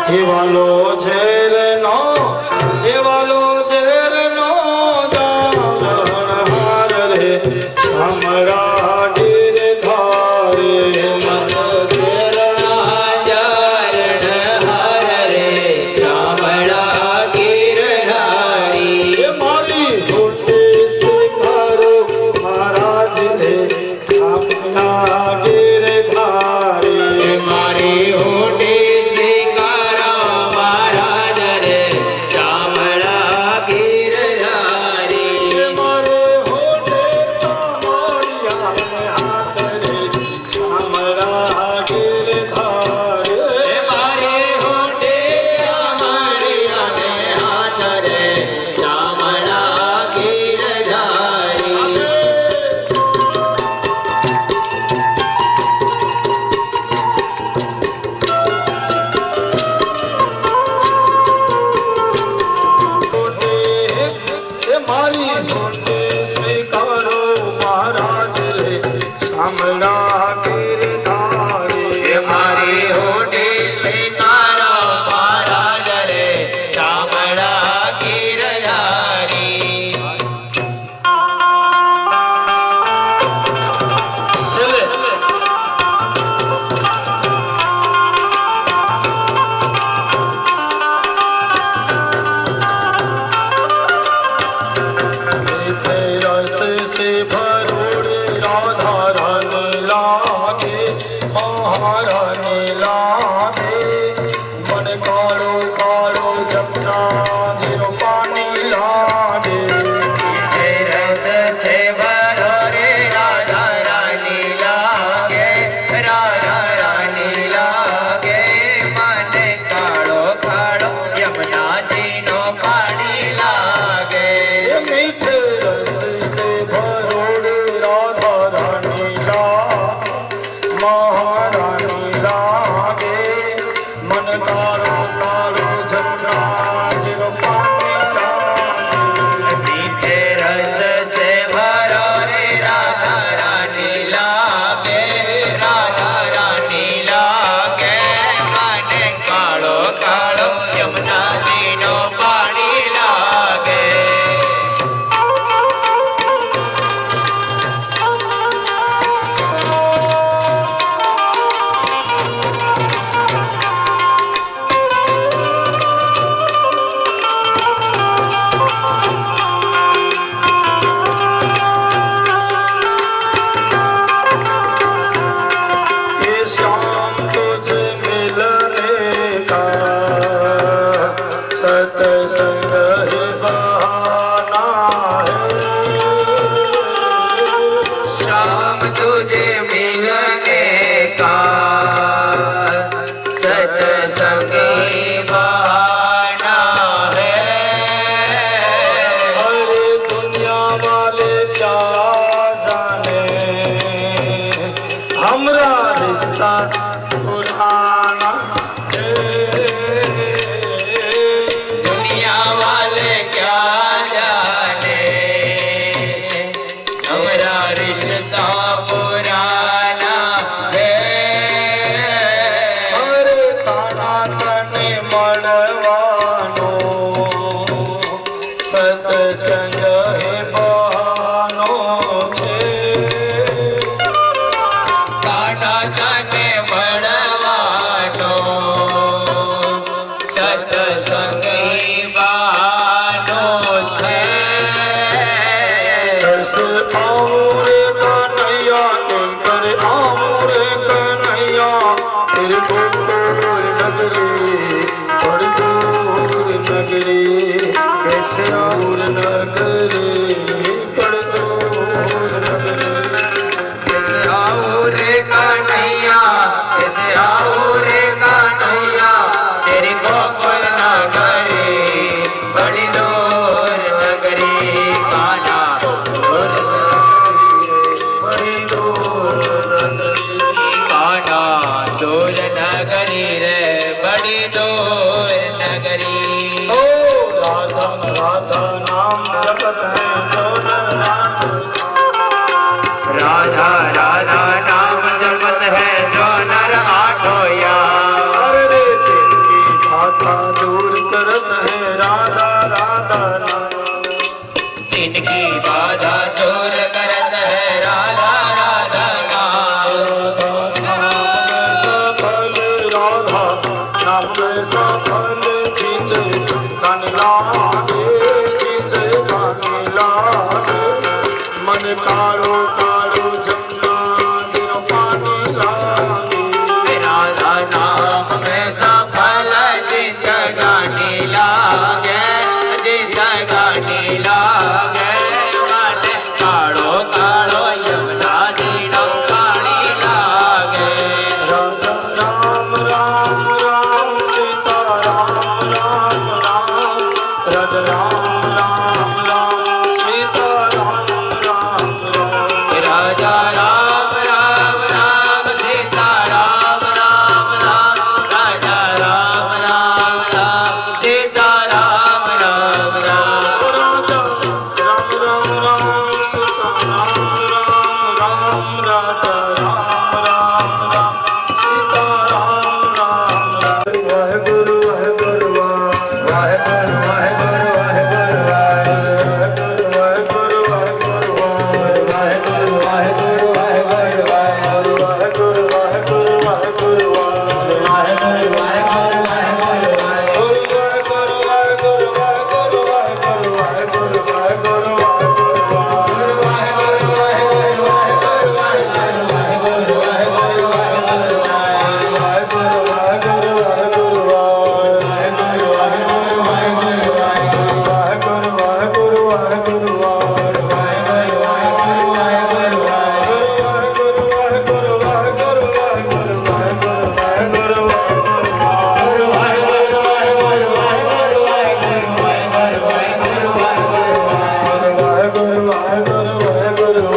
हे वालो झेरनो हे वालो झेरनो जालन हार रे हमरा गिरधारे। हमारी हुंडी से करो महाराज रे शामड़ा गिरधारे। हमारी हुंडी स्वीकारो महाराज रे श्यामला गिरधारी। हमारे हुंडे सामोड़िया ने हाथ रे शामड़ा गिरधारे। हमारी हुंडी श्यामलिया ने हाथ रे श्यामला गिरधारी। हमारी हुंडी स्वीकारो महाराज रे राम तुझे मिलने का सत्संगी बहाना है। अरे दुनिया वाले क्या जाने हमरा रिश्ता पुराना है। दुनिया वाले क्या जाने हमारा रिश्ता पुराना है। अरे ताना तने मड़वानो सत्संग हे बहानो छे। काटा तने मड़वानो सत्संगी बहानो छे। कैसे आऊरे कन्हैया तुम करे आऊरे कन्हैया तेरे गोकुल नगरी बड़ी दूर नगरी। कैसे आऊर नगरी बड़ी दूर नगरी। कैसे आओ रे कन्हैया कैसे आओ रे कन्हैया तेरी गोकुल नगरी बड़ी दूर नगरी। कान्हा बड़ी दूर नगरी। कान्हा दूर नगरी रे बड़ी दूर नगरी। ओ राधा राधा नाम जपत है सोन राधा राधा नाम जपत है जो नर आठो या। अरे दिल की बाधा दूर करत है राधा राधा नाम। जिनकी बाधा दूर करत है राधा राधा नाम। सफल राधा नाम सफल चीज कन लागे चीज कन लागे। मन कालो कालो जमुना दिनो पानी लागे। राधा नाम में सफल जिंदगानी लागे जिंदगानी लागे। मन कालो कालो यमुना दिनो पानी लागे। राजा राम राम राम सीता राम राम राम। राजा राम राम राम सीता राम राम राम। राजा राम राम राम सीता राम राम राम। राजा राम राम राम सीता राम राम राम। राजा राम राम राम सीता राम राम राम। राजा राम राम राम सीता राम राम राम। वाहेगुरु वाहेगुरु वाहेगुरु वाहेगुरु वाहेगुरु वाहेगुरु वाहेगुरु वाहेगुरु वाहेगुरु वाहेगुरु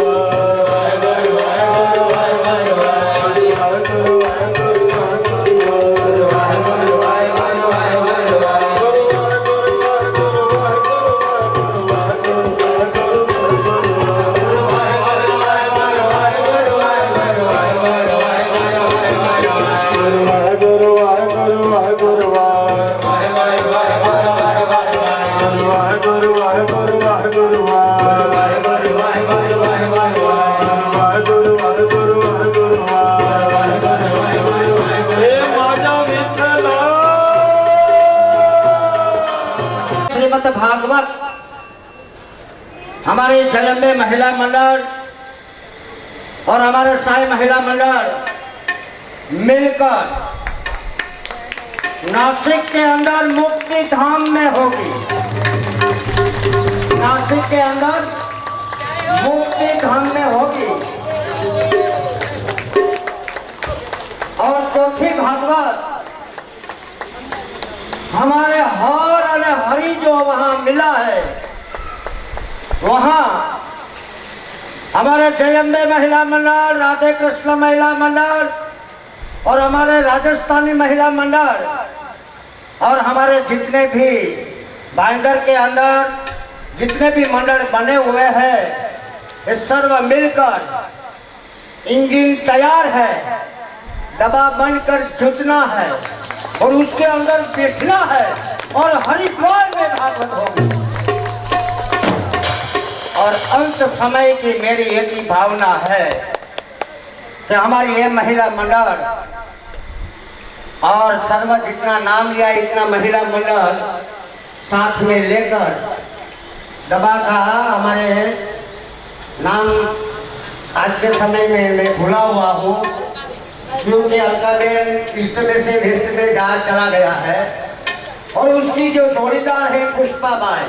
वाहेगुरु वाहेगुरु श्रीमद् भागवत हमारे जलम्बे महिला मंडल और हमारे साई महिला मंडल मिलकर नासिक के अंदर मुक्ति धाम में होगी। नासिक के अंदर मुक्ति धाम में होगी। पोथी भागवत हमारे हर अने हरि जो वहाँ मिला है, वहाँ हमारे जयंबे महिला मंडल, राधे कृष्ण महिला मंडल और हमारे राजस्थानी महिला मंडल और हमारे जितने भी भाईंदर के अंदर जितने भी मंडल बने हुए हैं, ये सर्व मिलकर इंजन तैयार है, दबा बनकर जुटना है और उसके अंदर बैठना है और हरिद्वार में भागवत होगी। और अंत समय की मेरी एक ही भावना है कि हमारी ये महिला मंडल और सर्व जितना नाम लिया इतना महिला मंडल साथ में लेकर दबा का हमारे नाम आज के समय में मैं भूला हुआ हूँ, क्योंकि अलकाबेन ईस्ट में से वेस्ट में जहाँ चला गया है और उसकी जो जोड़ीदार है पुष्पा बाई,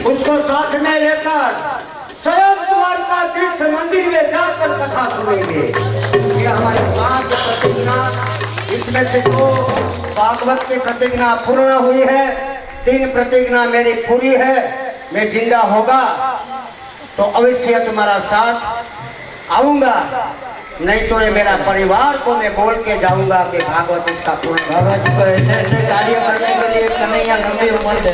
उसको साथ में लेकर स्वयं द्वारकाधीश मंदिर में जाकर कथा सुनेंगे। ये हमारे 5 प्रतिज्ञा, इसमें से 2 भागवत की प्रतिज्ञा पूर्ण हुई है, 3 प्रतिज्ञा मेरी पूरी है। मैं जिंदा होगा तो अवश्य तुम्हारा साथ आऊंगा, नहीं तो ये मेरा परिवार को मैं बोल के जाऊंगा कि भागवत इसका पूर्ण। बाबा जी को ऐसे कार्य करने के लिए कन्हैया लंबी उम्र दे,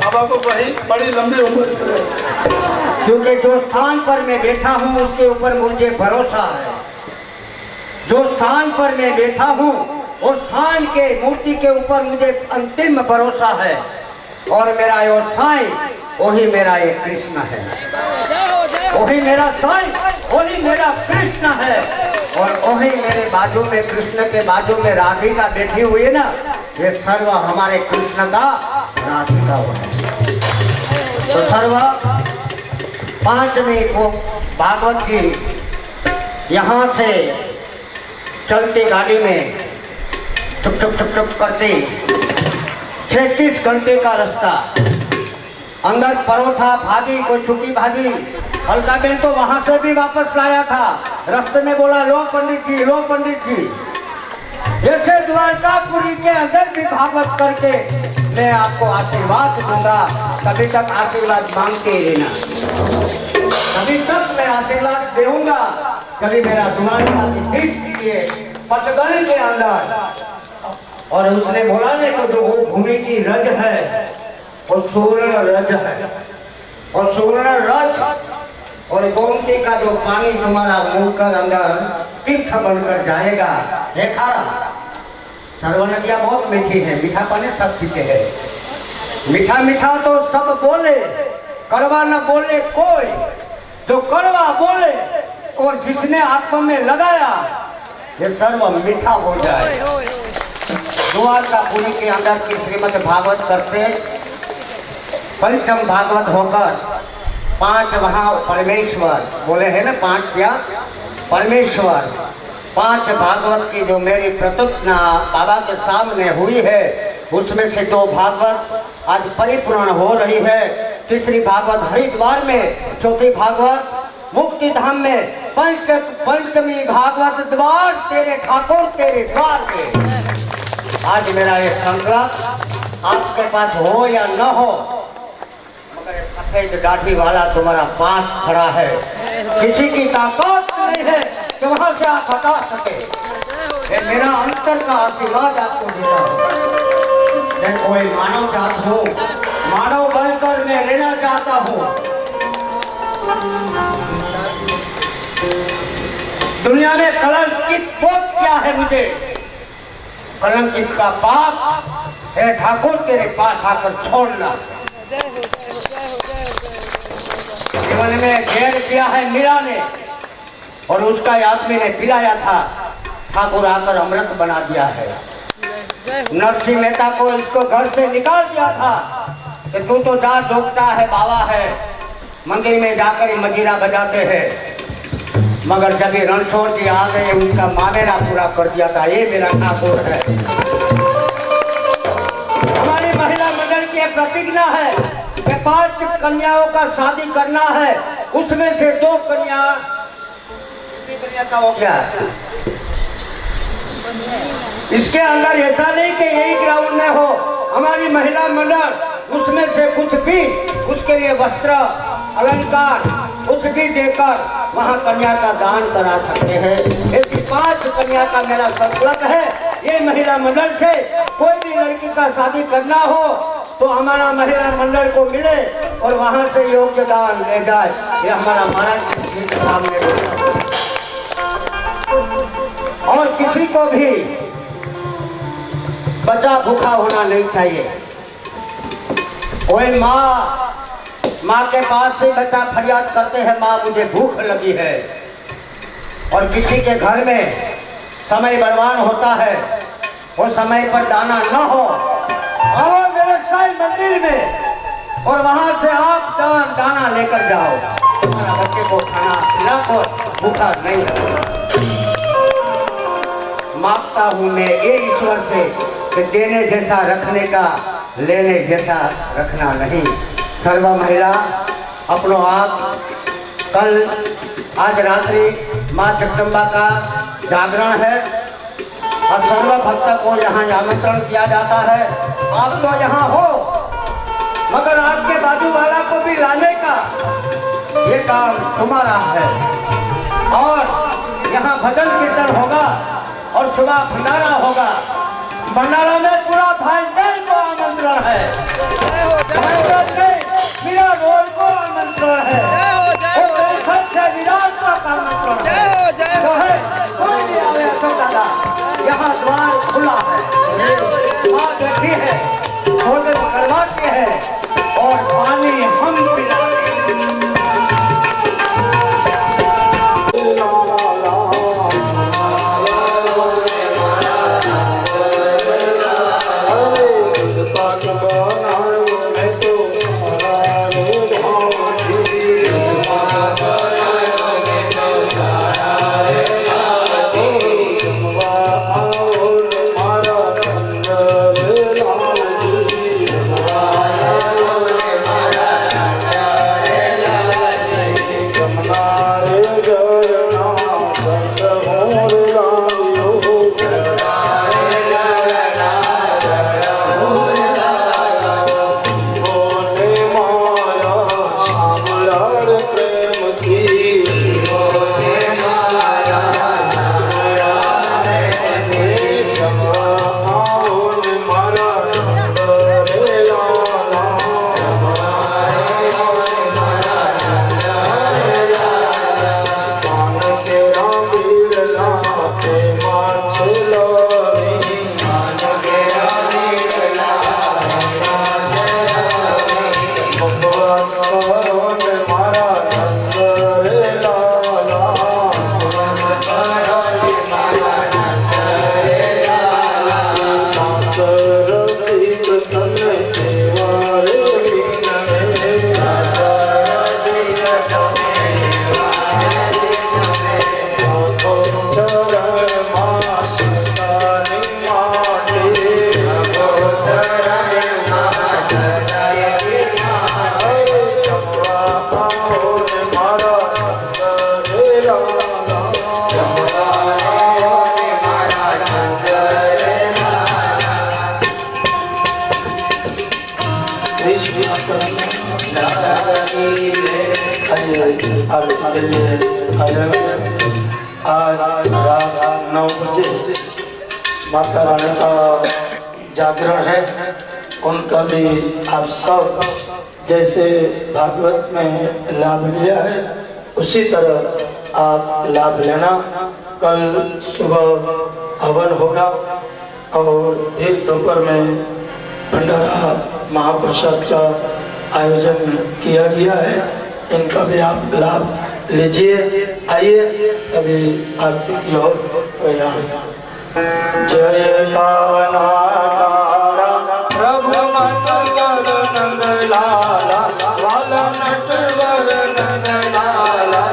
बाबा को बड़ी लंबी उम्र दे, क्योंकि जो स्थान पर मैं बैठा हूँ उसके ऊपर मुझे भरोसा है। जो स्थान पर मैं बैठा हूँ उस स्थान के मूर्ति के ऊपर मुझे अंतिम भरोसा है और मेरा यो साईं वही मेरा ये कृष्ण है, वही मेरा साईं, वही मेरा कृष्ण है और वही मेरे बाजू में कृष्ण के बाजू में राधिका बैठी हुई है ना, ये सर्व हमारे कृष्ण का राधिका है। तो सर्व 5वीं को भागवत की यहाँ से चलती गाड़ी में चुप चुप चुप चुप करते 36 घंटे का रास्ता, अंदर परोठा भाजी, कोई सूखी भाजी, अलकाबेन तो वहां से भी वापस लाया था। रास्ते में बोला लो पंडित जी, लो पंडित जी, ऐसे द्वारकापुरी के अंदर भी भागवत करके मैं आपको आशीर्वाद दूंगा, तभी तक आशीर्वाद मांगते ही रहना, तभी तक मैं आशीर्वाद दूंगा कभी मेरा द्वारकाधीश किए पटगढ़ के अंदर। और उसने बोला ने तो जो वो भूमि की रज है और सुवर्ण रज है और सुवर्ण रज और गोमती का जो पानी तुम्हारा मुंह कर अंदर तीर्थ बनकर जाएगा। देखा सर्व नदियाँ बहुत मीठी है, मीठा पानी सब पीते हैं, मीठा मीठा तो सब बोले, कड़वा न बोले कोई, जो कड़वा बोले और जिसने आत्मा में लगाया ये सर्व मीठा हो जाए। द्वारकापुरी के अंदर की श्रीमद् भागवत करते पंचम भागवत होकर 5 वहाँ परमेश्वर बोले हैं ना, 5 क्या परमेश्वर, 5 भागवत की जो मेरी प्रतिज्ञा बाबा के सामने हुई है उसमें से 2 भागवत आज परिपूर्ण हो रही है। तीसरी भागवत हरिद्वार में, चौथी भागवत मुक्ति धाम में, पंचमी भागवत द्वार तेरे ठाकुर तेरे द्वार पे। आज मेरा ये संकल्प आपके पास हो या न हो, मगर सफेद दाढ़ी वाला तुम्हारा पास खड़ा है, किसी की ताकत नहीं है कि वहां से आप हटा सके। ये मेरा अंतर का आशीर्वाद आपको देता हूँ। मैं कोई मानव जात हूँ, मानव बनकर मैं रहना चाहता हूँ। दुनिया में कलंकित पोत क्या है मुझे, कलंकित का पाप है ठाकुर तेरे पास आकर छोड़ना। जीवन में घेर किया है मीरा ने और उसका आदमी ने पिलाया था, ठाकुर आकर अमृत बना दिया है। नरसिंह मेहता को इसको घर से निकाल दिया था कि तू तो जा जोगता है, बाबा है, मंदिर में जाकर मजीरा बजाते हैं, मगर जब ये रणछोड़ जी आ गए उसका मामेरा पूरा कर दिया था। ये मेरा ठाकुर है। हमारी महिला मंडल की प्रतिज्ञा है कि 5 कन्याओं का शादी करना है, उसमें से 2 कन्या कन्या का हो गया। इसके अंदर ऐसा नहीं कि यही ग्राउंड में हो, हमारी महिला मंडल उसमें से कुछ भी उसके लिए वस्त्र अलंकार कुछ भी देकर वहाँ कन्या का दान करा सकते हैं। ऐसी 5 कन्या का मेरा संकल्प है। ये महिला मंडल से कोई भी लड़की का शादी करना हो तो हमारा महिला मंडल को मिले और वहाँ से योगदान ले जाए। ये हमारा महाराज जी के सामने और किसी को भी बचा भूखा होना नहीं चाहिए। कोई माँ के पास से बच्चा फरियाद करते हैं, माँ मुझे भूख लगी है, और किसी के घर में समय बर्बाद होता है, वो समय पर दाना न हो, आओ मेरे साईं मंदिर में और वहां से आप दाना लेकर जाओ, तुम्हारा बच्चे को खाना खिलाकर भूखा नहीं लगेगा। मांगता हूँ मैं ये ईश्वर से कि देने जैसा रखने का, लेने जैसा रखना नहीं। सर्व महिला अपनो आप कल आज रात्रि माँ जगदम्बा का जागरण है और सर्व भक्त को यहाँ आमंत्रण किया जाता है। आप तो यहाँ हो मगर आपके बाजू वाला को भी लाने का ये काम तुम्हारा है। और यहाँ भजन कीर्तन होगा और सुबह भंडारा होगा। भंडारा में पूरा भाईचार को आमंत्रण है, मेरा रोल को आमंत्रण है, विराट का आमंत्रण है। कोई भी आवे तो दादा यहाँ द्वार खुला है, माँ बैठी है, भोजन करवाती है और पानी हम पिलाते हैं। आज रात 9 बजे माता रानी का जागरण है। उनका भी आप सब जैसे भागवत में लाभ लिया है उसी तरह आप लाभ लेना। कल सुबह हवन होगा और फिर दोपहर में भंडारा महाप्रसाद का आयोजन किया गया है। इनका भी आप लाभ लीजिए। आइए अभी आरती की ओर प्रयाण। जय कान्हा प्रभु नटवर नंद लाला, वाला नटवर नंद लाला,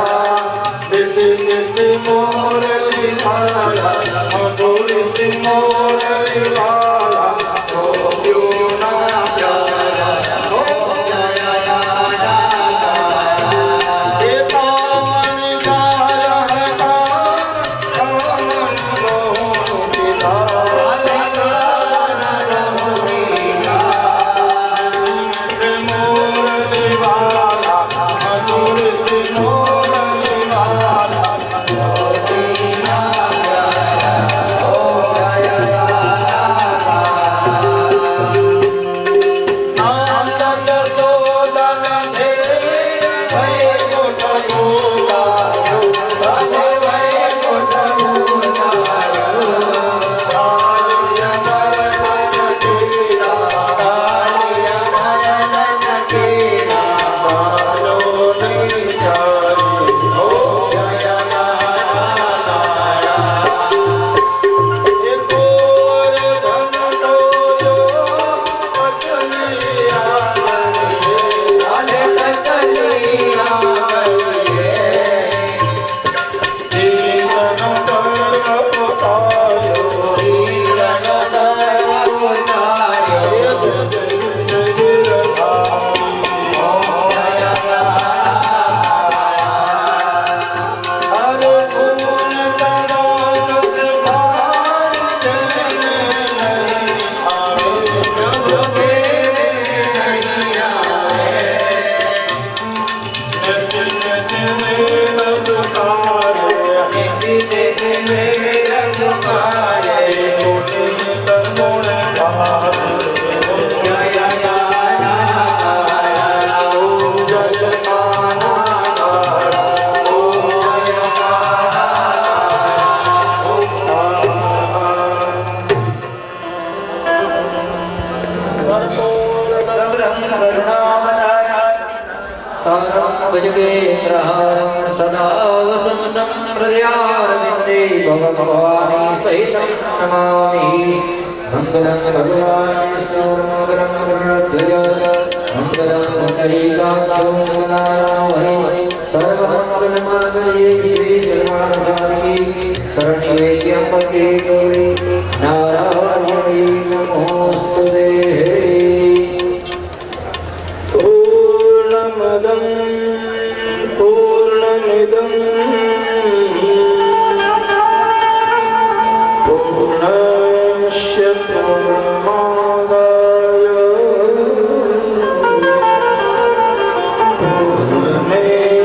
बिटी बिटी मोरली माला, मधुर सी मोरली वाला, ओ क्यों ना प्यारा, ओ जया या ये पावन गाया है भुजगेन्द्रहारं सदा वसन्तं हृदयारविन्दे भगवानी सहितं नमामि। मङ्गलं भगवान् विष्णु मङ्गलं गरुडध्वज मङ्गलं पुण्डरीकाक्षो मङ्गलानामहे सर्वमङ्गलमाङ्गल्ये शिवे सर्वार्थसाधिके शरण्ये त्र्यम्बके गौरी नारायणी नमोस्तुते। पूर्णमदं पूर्णमिदं पूर्णस्य पूर्णमादाय पूर्णमेवावशिष्यते।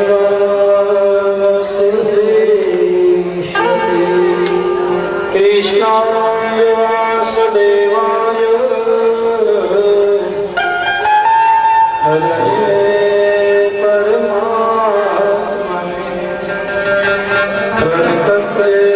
कृष्णाय वासुदेवाय हरे परमात्मने प्रणतप्रेम